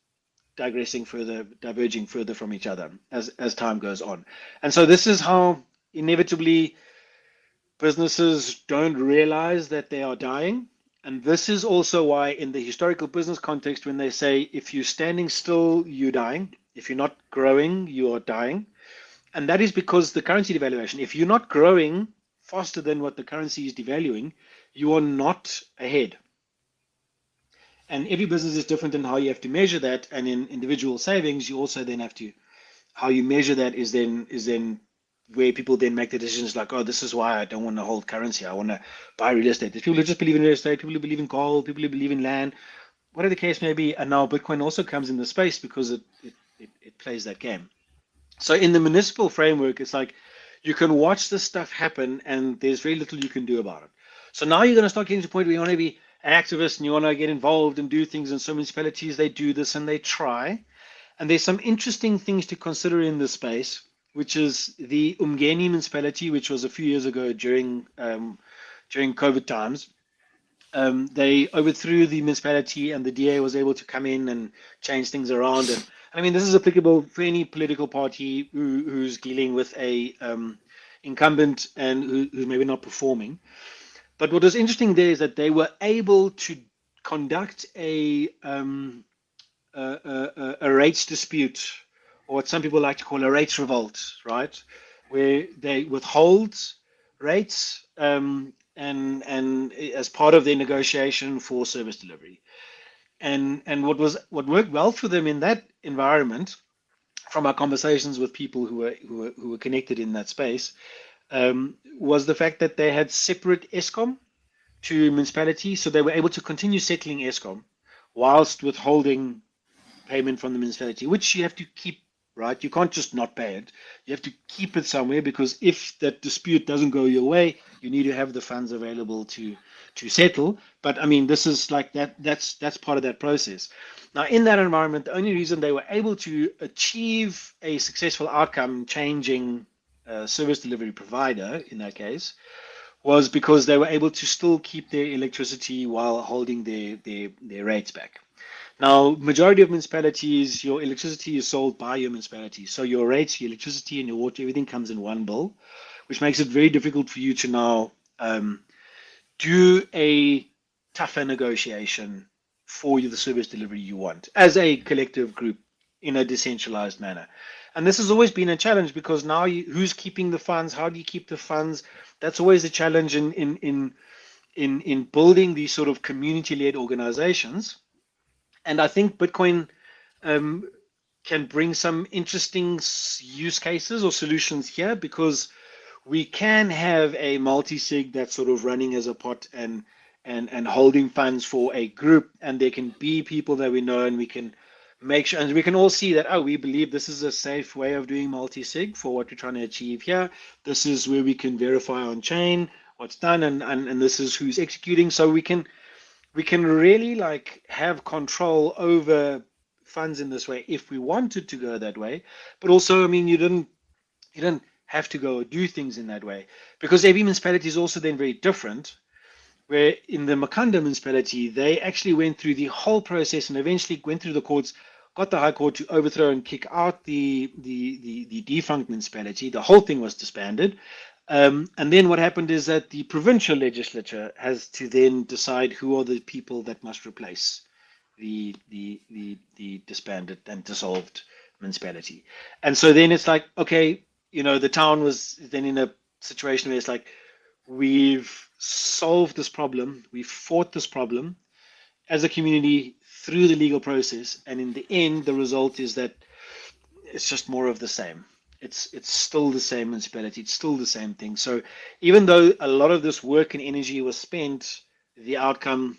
digressing further, diverging further from each other as time goes on. And so this is how inevitably businesses don't realize that they are dying. And this is also why in the historical business context, when they say, if you're standing still, you're dying. If you're not growing, you are dying. And that is because the currency devaluation, if you're not growing faster than what the currency is devaluing, you are not ahead. And every business is different in how you have to measure that. And in individual savings, you also then have to, how you measure that is then where people then make the decisions like, oh, this is why I don't want to hold currency. I want to buy real estate. There's people who just believe in real estate, people who believe in gold, people who believe in land, whatever the case may be. And now Bitcoin also comes in the space because it plays that game. So in the municipal framework, it's like you can watch this stuff happen and there's very little you can do about it. So now you're going to start getting to the point where you want to be an activist and you want to get involved and do things. And so municipalities, they do this and they try. And there's some interesting things to consider in this space, which is the Umgeni municipality, which was a few years ago during COVID times. They overthrew the municipality, and the DA was able to come in and change things around. And I mean, this is applicable for any political party who's dealing with a incumbent and who's maybe not performing. But what was interesting there is that they were able to conduct a rates dispute, or what some people like to call a rates revolt, right? Where they withhold rates and as part of their negotiation for service delivery. And what worked well for them in that environment, from our conversations with people who were connected in that space, was the fact that they had separate ESCOM to municipality, so they were able to continue settling ESCOM whilst withholding payment from the municipality, which you have to keep, right? You can't just not pay it. You have to keep it somewhere, because if that dispute doesn't go your way, you need to have the funds available to settle. But I mean, this is like that's part of that process. Now, in that environment, the only reason they were able to achieve a successful outcome, changing service delivery provider in that case, was because they were able to still keep their electricity while holding their rates back. Now, majority of municipalities, your electricity is sold by your municipality. So your rates, your electricity and your water, everything comes in one bill, which makes it very difficult for you to now do a tougher negotiation for the service delivery you want as a collective group in a decentralized manner. And this has always been a challenge, because now who's keeping the funds? How do you keep the funds? That's always a challenge in building these sort of community-led organizations. And I think Bitcoin can bring some interesting use cases or solutions here, because we can have a multi-sig that's sort of running as a pot and holding funds for a group, and there can be people that we know, and we can make sure, and we can all see that, oh, we believe this is a safe way of doing multi-sig for what we're trying to achieve here. This is where we can verify on chain what's done, and this is who's executing. So we can really like have control over funds in this way if we wanted to go that way. But also, I mean, you didn't have to go do things in that way, because every municipality is also then very different. Where in the Makanda municipality, they actually went through the whole process and eventually went through the courts, got the High Court to overthrow and kick out the defunct municipality. The whole thing was disbanded. And then what happened is that the provincial legislature has to then decide who are the people that must replace the disbanded and dissolved municipality. And so then it's like, okay, the town was then in a situation where it's like, we've solved this problem, we've fought this problem as a community through the legal process, and in the end, the result is that it's just more of the same. It's still the same municipality, it's still the same thing. So even though a lot of this work and energy was spent, the outcome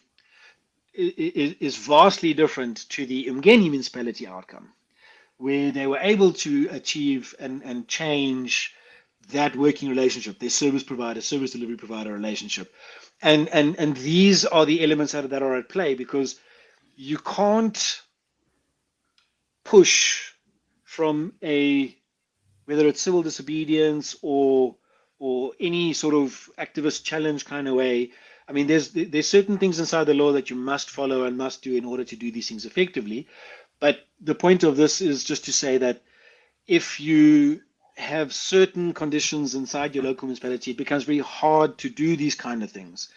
is vastly different to the Umgeni municipality outcome, where they were able to achieve and change that working relationship, their service delivery provider relationship. And these are the elements that are at play, because you can't push from whether it's civil disobedience or any sort of activist challenge kind of way. I mean, there's certain things inside the law that you must follow and must do in order to do these things effectively. But the point of this is just to say that if you have certain conditions inside your local municipality, it becomes very hard to do these kind of things.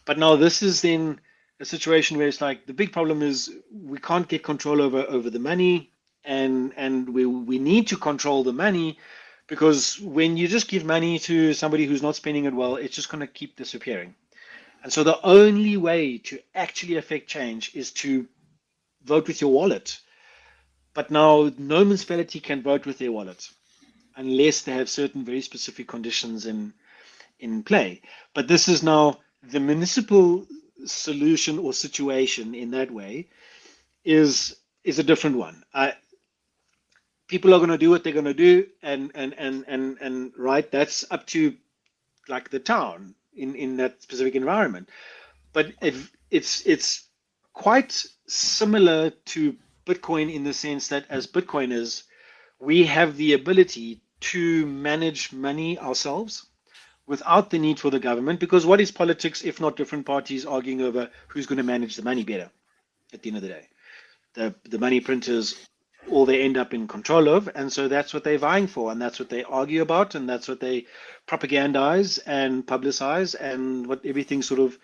But now this is then a situation where it's like, the big problem is we can't get control over the money, and we need to control the money, because when you just give money to somebody who's not spending it well, it's just going to keep disappearing. And so the only way to actually affect change is to vote with your wallet. But now no municipality can vote with their wallet unless they have certain very specific conditions in play. But this is now the municipal solution or situation in that way is a different one. People are going to do what they're going to do, and right, that's up to like the town in that specific environment. But it's quite similar to Bitcoin in the sense that as Bitcoiners, we have the ability to manage money ourselves without the need for the government. Because what is politics if not different parties arguing over who's going to manage the money better at the end of the day? The money printers, all they end up in control of, and so that's what they're vying for, and that's what they argue about, and that's what they propagandize and publicize, and what everything sort of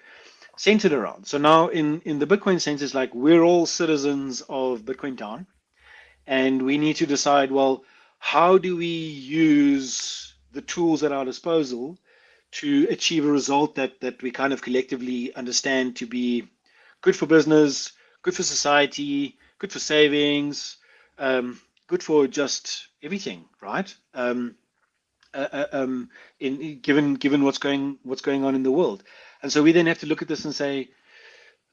centered around. So now in the Bitcoin sense, it's like we're all citizens of Bitcoin Town, and we need to decide, well, how do we use the tools at our disposal to achieve a result that we kind of collectively understand to be good for business, good for society, good for savings, good for just everything, right? Given what's going on in the world, and so we then have to look at this and say,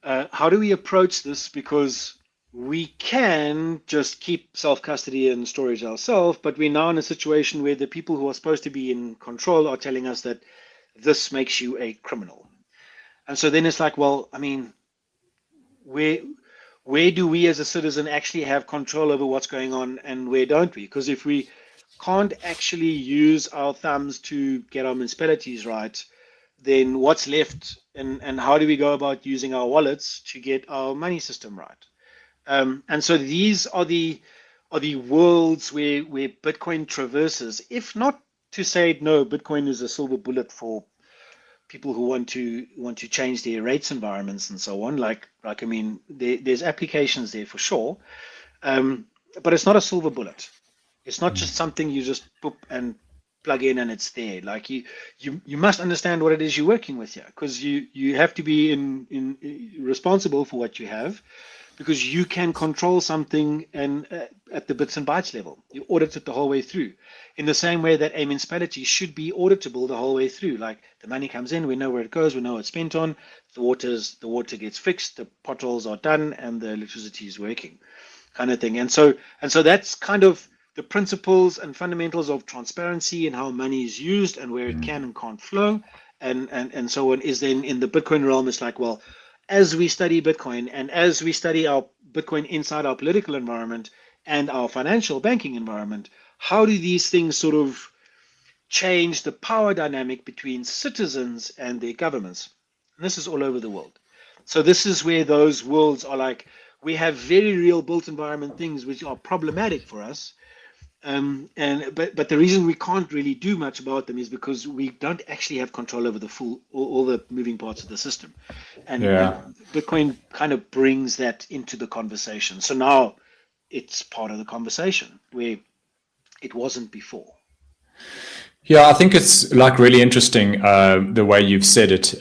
how do we approach this? Because we can just keep self-custody and storage ourselves, but we're now in a situation where the people who are supposed to be in control are telling us that this makes you a criminal. And so then it's like, well, I mean, where do we as a citizen actually have control over what's going on, and where don't we? Because if we can't actually use our thumbs to get our municipalities right, then what's left, and how do we go about using our wallets to get our money system right? And so these are the worlds where Bitcoin traverses. If not to say no, Bitcoin is a silver bullet for people who want to change their rates environments and so on. Like I mean, there's applications there for sure, but it's not a silver bullet. It's not just something you just boop and plug in and it's there. Like you must understand what it is you're working with here, because you have to be responsible for what you have, because you can control something and at the bits and bytes level. You audit it the whole way through. In the same way that a municipality should be auditable the whole way through. Like the money comes in, we know where it goes, we know what it's spent on, the water gets fixed, the potholes are done, and the electricity is working, kind of thing. And so that's kind of the principles and fundamentals of transparency and how money is used and where it can and can't flow, and so on, is then in the Bitcoin realm. It's like, well, as we study Bitcoin and as we study our Bitcoin inside our political environment and our financial banking environment, how do these things sort of change the power dynamic between citizens and their governments? And this is all over the world. So this is where those worlds are like, we have very real built environment things which are problematic for us. But the reason we can't really do much about them is because we don't actually have control over the all the moving parts of the system, and Bitcoin kind of brings that into the conversation. So now it's part of the conversation where it wasn't before. Yeah, I think it's like really interesting the way you've said it.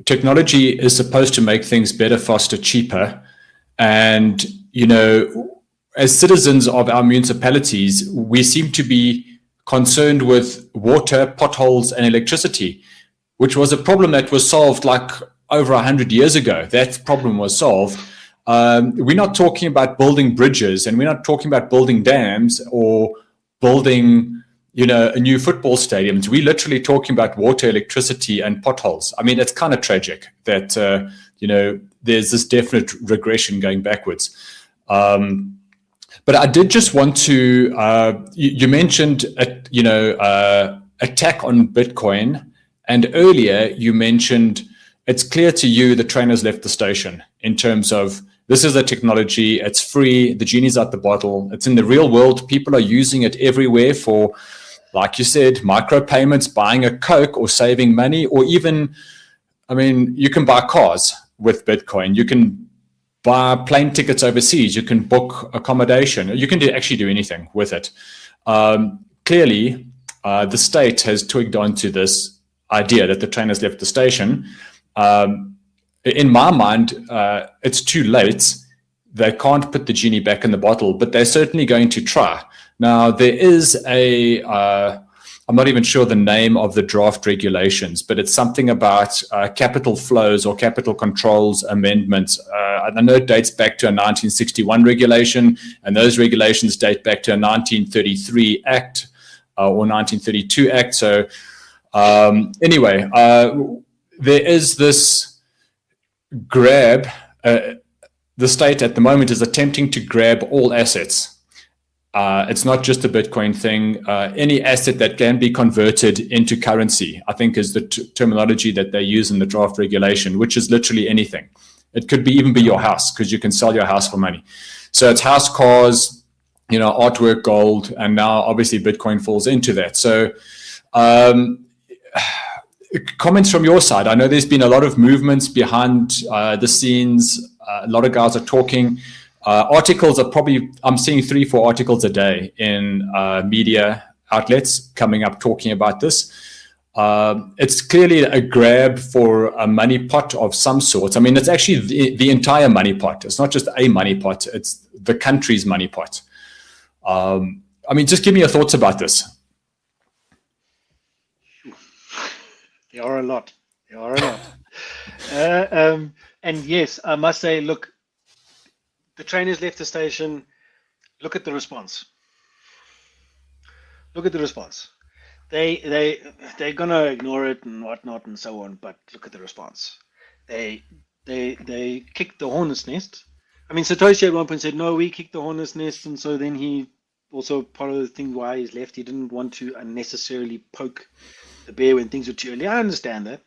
Technology is supposed to make things better, faster, cheaper, and as citizens of our municipalities, we seem to be concerned with water, potholes, and electricity, which was a problem that was solved like over 100 years ago. That problem was solved. We're not talking about building bridges, and we're not talking about building dams or building, a new football stadium. We're literally talking about water, electricity, and potholes. I mean, it's kind of tragic that, there's this definite regression going backwards. But I did just want to, you mentioned, attack on Bitcoin. And earlier you mentioned it's clear to you the train has left the station in terms of this is a technology, it's free, the genie's out the bottle, it's in the real world. People are using it everywhere for, like you said, micropayments, buying a Coke or saving money, or even, you can buy cars with Bitcoin. You can buy plane tickets overseas, you can book accommodation, you can actually do anything with it. Clearly, the state has twigged onto this idea that the train has left the station. In my mind, it's too late. They can't put the genie back in the bottle, but they're certainly going to try. Now, there is I'm not even sure the name of the draft regulations, but it's something about capital flows or capital controls amendments. I know it dates back to a 1961 regulation, and those regulations date back to a 1933 Act or 1932 Act. So anyway, there is this grab the state at the moment is attempting to grab all assets. It's not just a Bitcoin thing. Any asset that can be converted into currency, I think, is the terminology that they use in the draft regulation, which is literally anything. It could even be your house, because you can sell your house for money. So it's house, cars, artwork, gold, and now obviously Bitcoin falls into that. So comments from your side. I know there's been a lot of movements behind the scenes. A lot of guys are talking. Articles are I'm seeing 3-4 articles a day in media outlets coming up talking about this. It's clearly a grab for a money pot of some sort. I mean, it's actually the entire money pot. It's not just a money pot. It's the country's money pot. I mean, just give me your thoughts about this. There are a lot. And yes, I must say, look, the train has left the station. Look at the response. They're gonna ignore it and whatnot and so on, but look at the response. They kicked the hornet's nest. I mean, Satoshi at one point said, no, we kicked the hornet's nest, and so then he also, part of the thing why he's left, he didn't want to unnecessarily poke the bear when things were too early. I understand that.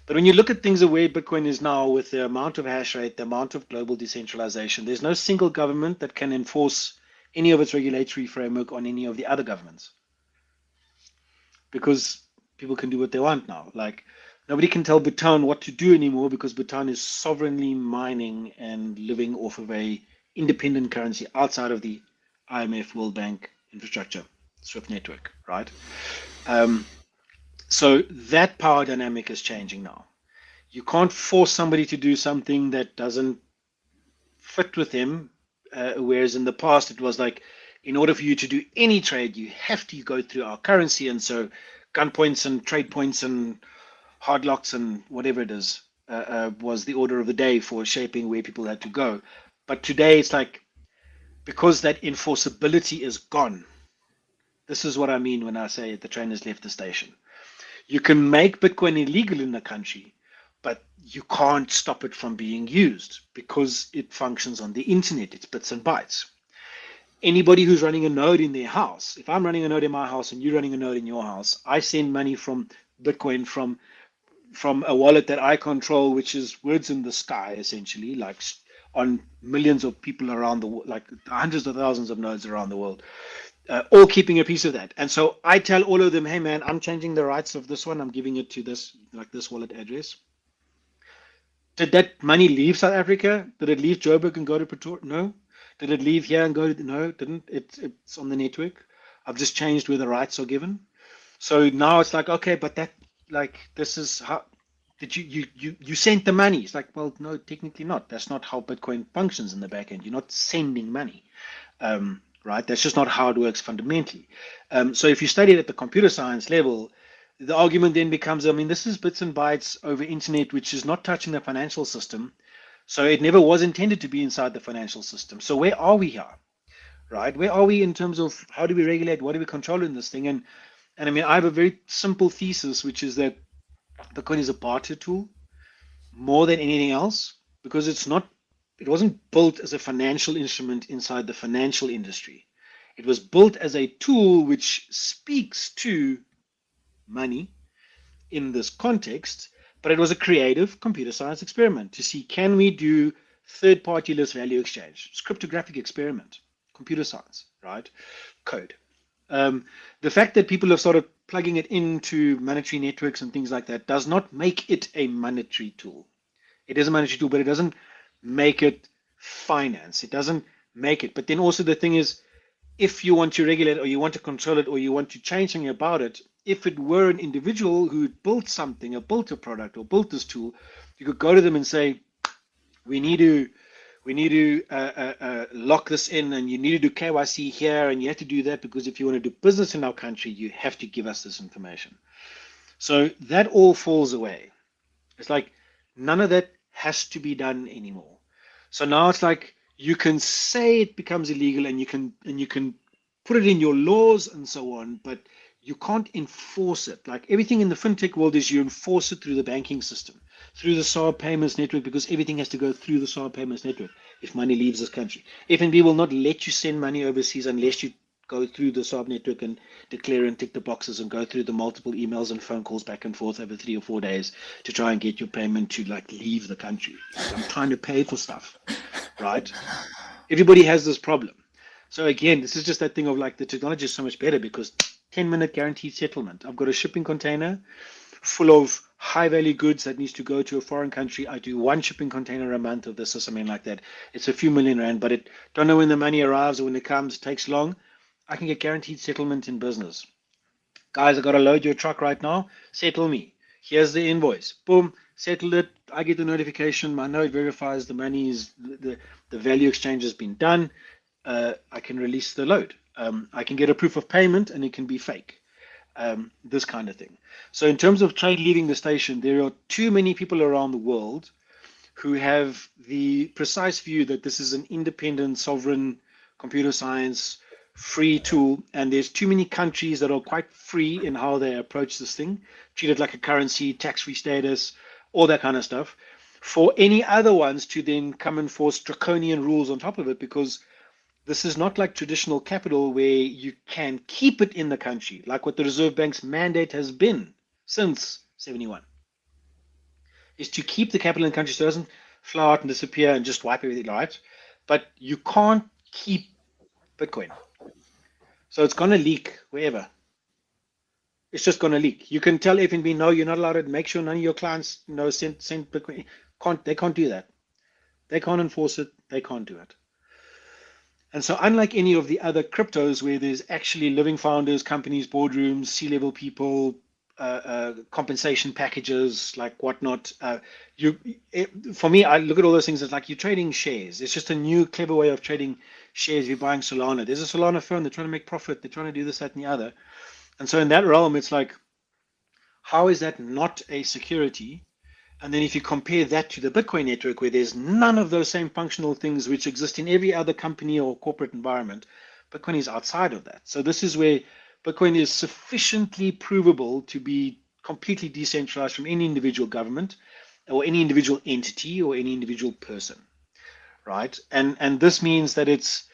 But when you look at things the way Bitcoin is now, with the amount of hash rate, the amount of global decentralization, there's no single government that can enforce any of its regulatory framework on any of the other governments. Because people can do what they want now. Like, nobody can tell Bhutan what to do anymore, because Bhutan is sovereignly mining and living off of a independent currency outside of the IMF, World Bank infrastructure, SWIFT network, right? So that power dynamic is changing now. You can't force somebody to do something that doesn't fit with them, whereas in the past it was like, in order for you to do any trade, you have to go through our currency, and so gun points and trade points and hard locks and whatever it is was the order of the day for shaping where people had to go. But today it's like, because that enforceability is gone. This is what I mean when I say the train has left the station. You can make Bitcoin illegal in the country, but you can't stop it from being used because it functions on the internet. It's bits and bytes. Anybody who's running a node in their house, if I'm running a node in my house and you're running a node in your house, I send money from Bitcoin from a wallet that I control, which is words in the sky, essentially, like on millions of people around the world, like hundreds of thousands of nodes around the world, all keeping a piece of that. And so I tell all of them, hey man, I'm changing the rights of this one. I'm giving it to this, like this wallet address. Did that money leave South Africa? Did it leave Joburg and go to Pretoria? No. Did it leave here and go to, no, it didn't. It's on the network. I've just changed where the rights are given. So now it's like, okay, but that, like, this is how, did you sent the money? It's like, well, no, technically not. That's not how Bitcoin functions in the back end. You're not sending money, right? That's just not how it works fundamentally. So if you study it at the computer science level, the argument then becomes, I mean, this is bits and bytes over internet, which is not touching the financial system. So it never was intended to be inside the financial system. So where are we here, right? Where are we in terms of how do we regulate? What do we control in this thing? And I mean, I have a very simple thesis, which is that Bitcoin is a barter tool more than anything else, because it wasn't built as a financial instrument inside the financial industry. It was built as a tool which speaks to money in this context, but it was a creative computer science experiment to see, can we do third-party list value exchange? It's cryptographic experiment, computer science, right? Code. The fact that people have started plugging it into monetary networks and things like that does not make it a monetary tool. It is a monetary tool, but it doesn't make it finance. It doesn't make it. But then also the thing is, if you want to regulate or you want to control it or you want to change something about it, if it were an individual who built something or built a product or built this tool, you could go to them and say, we need to lock this in, and you need to do KYC here, and you have to do that because if you want to do business in our country, you have to give us this information. So that all falls away. It's like none of that has to be done anymore. So now it's like you can say it becomes illegal, and you can put it in your laws and so on, but you can't enforce it. Like everything in the fintech world is you enforce it through the banking system, through the SAR payments network, because everything has to go through the SAR payments network. if money leaves this country. FNB will not let you send money overseas unless you go through the SARB network and declare and tick the boxes and go through the multiple emails and phone calls back and forth over 3 or 4 days to try and get your payment to like leave the country. Like, I'm trying to pay for stuff, right? Everybody has this problem. So again, this is just that thing of like the technology is so much better because 10-minute guaranteed settlement. I've got a shipping container full of high value goods that needs to go to a foreign country. I do 1 shipping container a month of this or something like that. It's a few million rand, but it don't know when the money arrives or when it comes, it takes long. I can get guaranteed settlement in business. Guys, I got to load your truck right now. Settle me. Here's the invoice. Boom, settled it. I get the notification. My note verifies the money is the value exchange has been done. I can release the load. I can get a proof of payment, and it can be fake. This kind of thing. So in terms of trade leaving the station, there are too many people around the world who have the precise view that this is an independent, sovereign, computer science, free tool, and there's too many countries that are quite free in how they approach this thing, treat it like a currency, tax-free status, all that kind of stuff, for any other ones to then come and force draconian rules on top of it, because this is not like traditional capital where you can keep it in the country, like what the Reserve Bank's mandate has been since 71, is to keep the capital in the country so it doesn't flow out and disappear and just wipe everything, right? But you can't keep Bitcoin. So it's going to leak wherever. It's just going to leak. You can tell FNB, no, you're not allowed to. Make sure none of your clients send Bitcoin. They can't do that. They can't enforce it. They can't do it. And so unlike any of the other cryptos where there's actually living founders, companies, boardrooms, C-level people, compensation packages, like whatnot, for me, I look at all those things as like you're trading shares. It's just a new clever way of trading shares. You're buying Solana. There's a Solana firm. They're trying to make profit. They're trying to do this, that, and the other. And so in that realm, it's like, how is that not a security? And then if you compare that to the Bitcoin network, where there's none of those same functional things which exist in every other company or corporate environment, Bitcoin is outside of that. So this is where Bitcoin is sufficiently provable to be completely decentralized from any individual government or any individual entity or any individual person, right? And this means that it's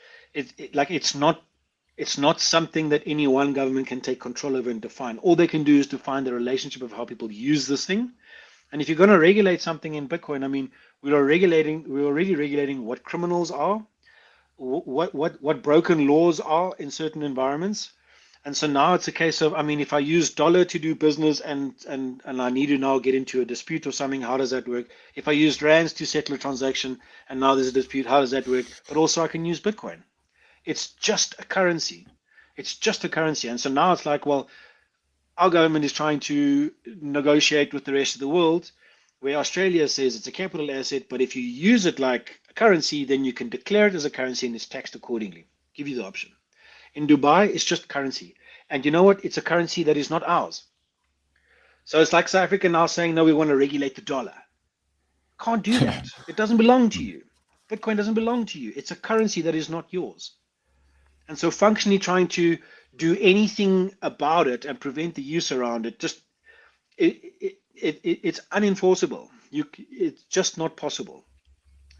not something that any one government can take control over and define. All they can do is define the relationship of how people use this thing. And if you're going to regulate something in Bitcoin, I mean, we're already regulating what criminals are, what broken laws are in certain environments. And so now it's a case of, I mean, if I use dollar to do business and I need to now get into a dispute or something, how does that work? If I used rands to settle a transaction and now there's a dispute, how does that work? But also I can use Bitcoin. It's just a currency. It's just a currency. And so now it's like, well, our government is trying to negotiate with the rest of the world, where Australia says it's a capital asset, but if you use it like a currency, then you can declare it as a currency and it's taxed accordingly. Give you the option. In Dubai, it's just currency. And you know what? It's a currency that is not ours. So it's like South Africa now saying, no, we want to regulate the dollar. Can't do that. It doesn't belong to you. Bitcoin doesn't belong to you. It's a currency that is not yours. And so functionally trying to do anything about it and prevent the use around it, it's unenforceable. It's just not possible,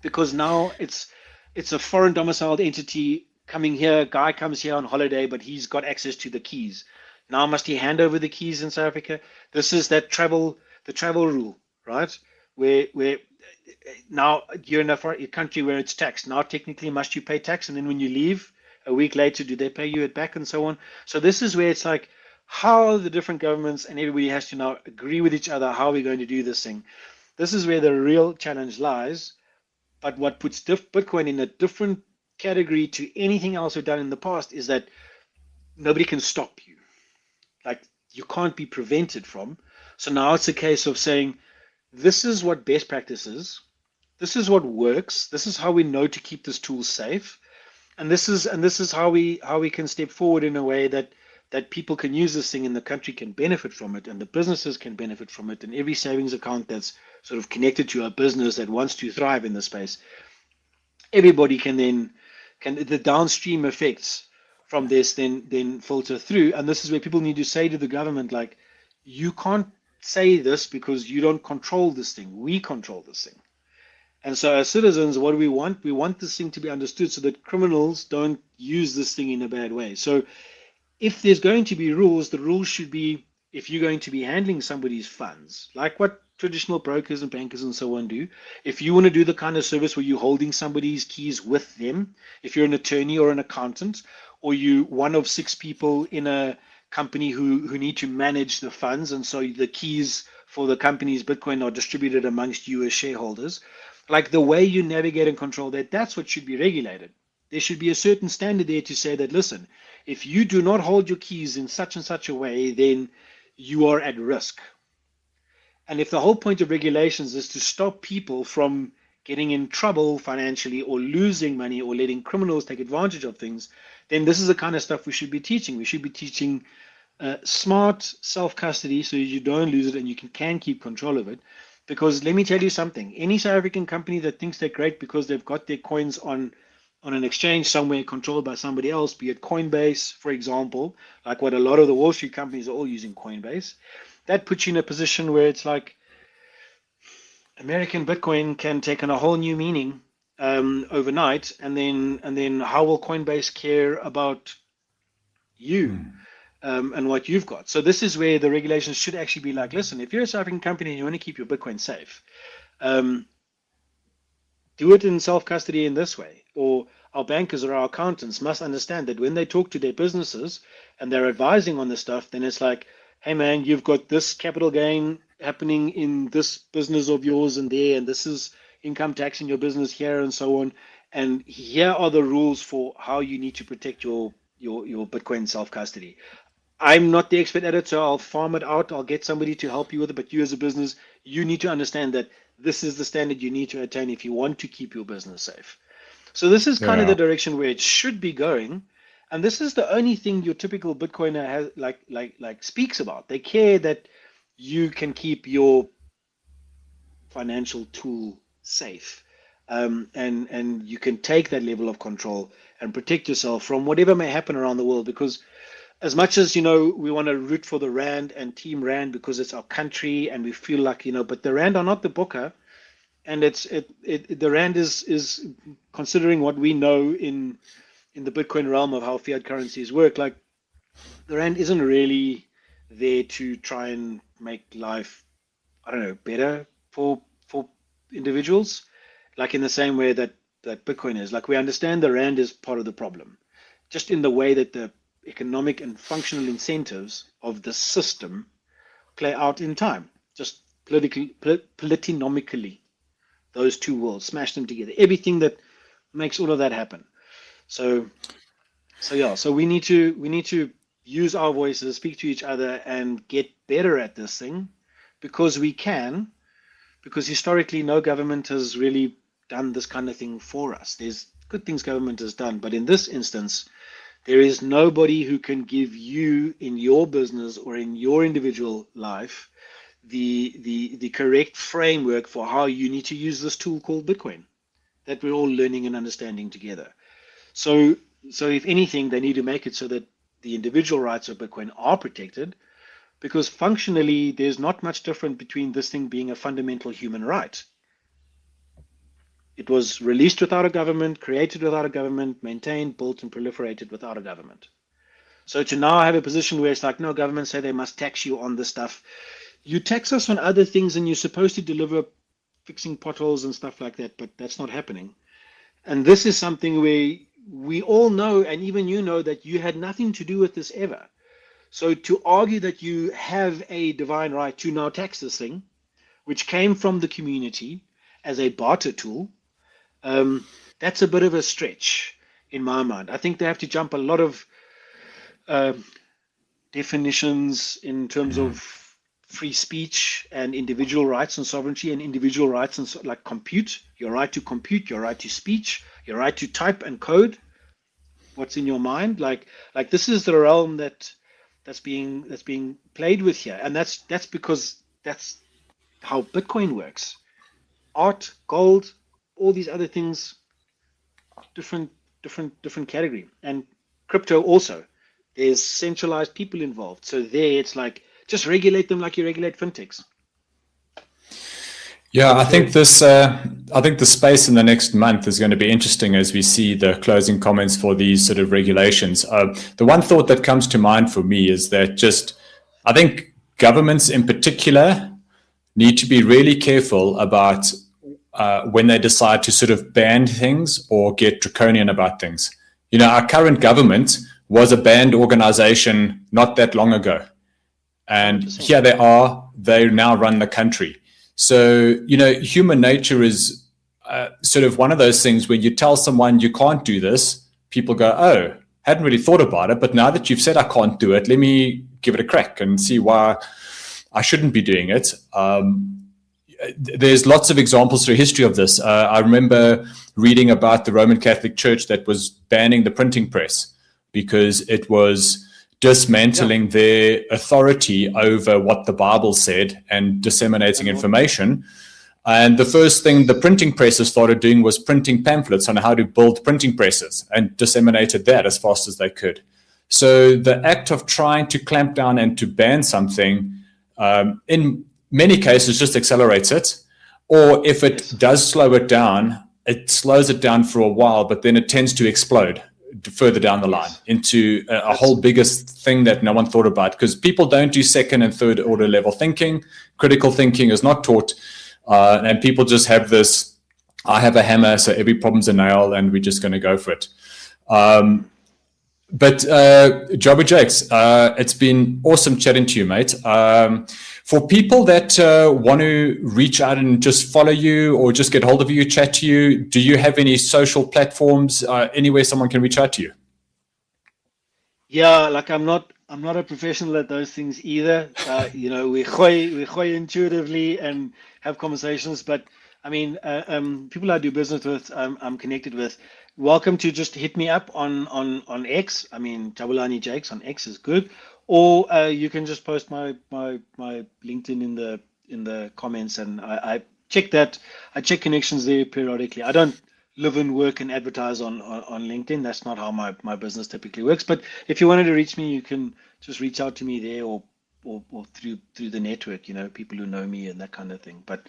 because now it's a foreign domiciled entity coming here. Guy comes here on holiday, but he's got access to the keys. Now must he hand over the keys in South Africa? This is the travel rule, right? Where now you're in a country where it's taxed. Now technically must you pay tax, and then when you leave a week later, do they pay you it back, and so on? So this is where it's like, how the different governments and everybody has to now agree with each other how we're going to do this thing. This is where the real challenge lies. But what puts Bitcoin in a different category to anything else we've done in the past is that nobody can stop you. Like, you can't be prevented from. So now it's a case of saying, this is what best practice is. This is what works. This is how we know to keep this tool safe. And this is how we can step forward in a way that people can use this thing and the country can benefit from it and the businesses can benefit from it, and every savings account that's sort of connected to a business that wants to thrive in the space, everybody can the downstream effects from this then filter through. And this is where people need to say to the government, like, you can't say this because you don't control this thing. We control this thing. And so as citizens, what do we want? We want this thing to be understood so that criminals don't use this thing in a bad way. So if there's going to be rules, the rules should be, if you're going to be handling somebody's funds, like what traditional brokers and bankers and so on do, if you want to do the kind of service where you're holding somebody's keys with them, if you're an attorney or an accountant, or you one of six people in a company who need to manage the funds, and so the keys for the company's Bitcoin are distributed amongst you as shareholders, like the way you navigate and control that, that's what should be regulated. There should be a certain standard there to say that, listen, if you do not hold your keys in such and such a way, then you are at risk. And if the whole point of regulations is to stop people from getting in trouble financially or losing money or letting criminals take advantage of things, then this is the kind of stuff we should be teaching. We should be teaching smart self-custody so you don't lose it and you can keep control of it. Because let me tell you something, any South African company that thinks they're great because they've got their coins on an exchange somewhere controlled by somebody else, be it Coinbase, for example, like what a lot of the Wall Street companies are all using Coinbase, that puts you in a position where it's like American Bitcoin can take on a whole new meaning overnight, and then how will Coinbase care about you and what you've got? So this is where the regulations should actually be like, listen, if you're a South African company and you want to keep your Bitcoin safe, do it in self-custody in this way. Or our bankers or our accountants must understand that when they talk to their businesses and they're advising on this stuff, then it's like, hey man, you've got this capital gain happening in this business of yours and there, and this is income tax in your business here and so on. And here are the rules for how you need to protect your Bitcoin self-custody. I'm not the expert at it, so I'll farm it out. I'll get somebody to help you with it. But you as a business, you need to understand that this is the standard you need to attain if you want to keep your business safe. So this is kind of the direction where it should be going. And this is the only thing your typical Bitcoiner has like speaks about. They care that you can keep your financial tool safe. And you can take that level of control and protect yourself from whatever may happen around the world, because as much as, we want to root for the Rand and Team Rand because it's our country and we feel like, but the Rand are not the booker. And the Rand is considering what we know in the Bitcoin realm of how fiat currencies work. Like the Rand isn't really there to try and make life, I don't know, better for individuals, like in the same way that Bitcoin is. Like we understand the Rand is part of the problem, just in the way that the economic and functional incentives of the system play out in time, just politinomically, those two worlds, smash them together, everything that makes all of that happen. So we need to use our voices, speak to each other, and get better at this thing, because historically no government has really done this kind of thing for us. There's good things government has done, but in this instance, there is nobody who can give you in your business or in your individual life the correct framework for how you need to use this tool called Bitcoin that we're all learning and understanding together. So if anything, they need to make it so that the individual rights of Bitcoin are protected, because functionally there's not much different between this thing being a fundamental human right. It was released without a government, created without a government, maintained, built, and proliferated without a government. So to now have a position where it's like, no, governments say they must tax you on this stuff. You tax us on other things and you're supposed to deliver fixing potholes and stuff like that, but that's not happening. And this is something where we all know, and even you know, that you had nothing to do with this ever. So to argue that you have a divine right to now tax this thing, which came from the community as a barter tool, that's a bit of a stretch in my mind. I think they have to jump a lot of definitions in terms of free speech and individual rights and sovereignty, and individual rights and like compute, your right to compute, your right to speech, your right to type and code what's in your mind. Like this is the realm that's being played with here, and that's because that's how Bitcoin works. Art, gold, all these other things, different category. And crypto also, there's centralized people involved. So there it's like, just regulate them like you regulate fintechs. Yeah, I think this I think the space in the next month is going to be interesting as we see the closing comments for these sort of regulations. The one thought that comes to mind for me is that I think governments in particular need to be really careful about when they decide to sort of ban things or get draconian about things. Our current government was a banned organization not that long ago. And 100%. Here they now run the country. So, human nature is sort of one of those things where you tell someone you can't do this, people go, oh, hadn't really thought about it, but now that you've said I can't do it, let me give it a crack and see why I shouldn't be doing it. There's lots of examples through history of this. I remember reading about the Roman Catholic Church that was banning the printing press because it was dismantling their authority over what the Bible said and disseminating information. And the first thing the printing presses started doing was printing pamphlets on how to build printing presses and disseminated that as fast as they could. So the act of trying to clamp down and to ban something, in many cases, just accelerates it. Or if it does slow it down, it slows it down for a while, but then it tends to explode further down the line into a whole biggest thing that no one thought about, because people don't do second and third order level thinking. Critical thinking is not taught, and people just have this, I have a hammer, so every problem's a nail, and we're just going to go for it. But Jabu Jacks, it's been awesome chatting to you, mate. For people that want to reach out and just follow you or just get hold of you, chat to you, do you have any social platforms, anywhere someone can reach out to you? Yeah, like I'm not a professional at those things either. We gooi intuitively and have conversations, but I mean, people I do business with, I'm connected with. Welcome to just hit me up on X. I mean, Jabu Jacks on X is good. Or you can just post my LinkedIn in the comments, and I check that. I check connections there periodically. I don't live and work and advertise on LinkedIn. That's not how my business typically works. But if you wanted to reach me, you can just reach out to me there or through the network. People who know me and that kind of thing. But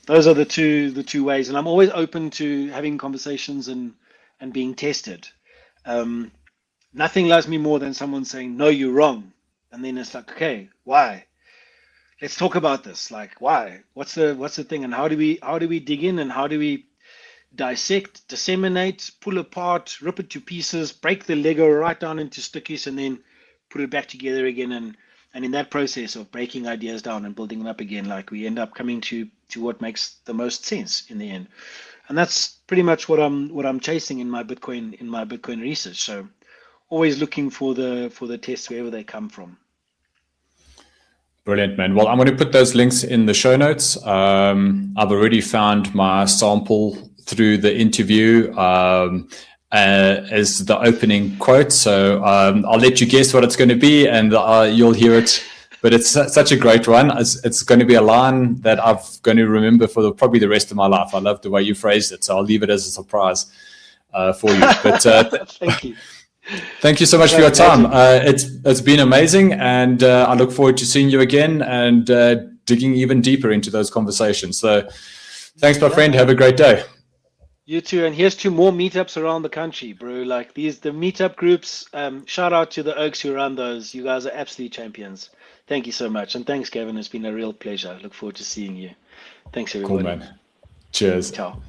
those are the two ways, and I'm always open to having conversations and being tested. Nothing loves me more than someone saying, no, you're wrong. And then it's like, okay, why? Let's talk about this. Like, why? What's the thing? And how do we dig in, and how do we dissect, disseminate, pull apart, rip it to pieces, break the Lego right down into stickies, and then put it back together again. And in that process of breaking ideas down and building them up again, like we end up coming to what makes the most sense in the end. And that's pretty much what I'm chasing in my Bitcoin research. So always looking for the tests wherever they come from. Brilliant, man. Well, I'm going to put those links in the show notes. I've already found my sample through the interview as the opening quote. So I'll let you guess what it's going to be, and you'll hear it. But it's such a great one. It's going to be a line that I'm going to remember for probably the rest of my life. I love the way you phrased it, so I'll leave it as a surprise for you. But thank you. Thank you so much for your time. It's been amazing, and I look forward to seeing you again and digging even deeper into those conversations. So thanks, my friend. Have a great day. You too. And here's to more meetups around the country, bro. Like the meetup groups. Shout out to the Oaks who run those. You guys are absolute champions. Thank you so much. And thanks, Gavin. It's been a real pleasure. I look forward to seeing you. Thanks, everybody. Cool, man. Cheers. Ciao.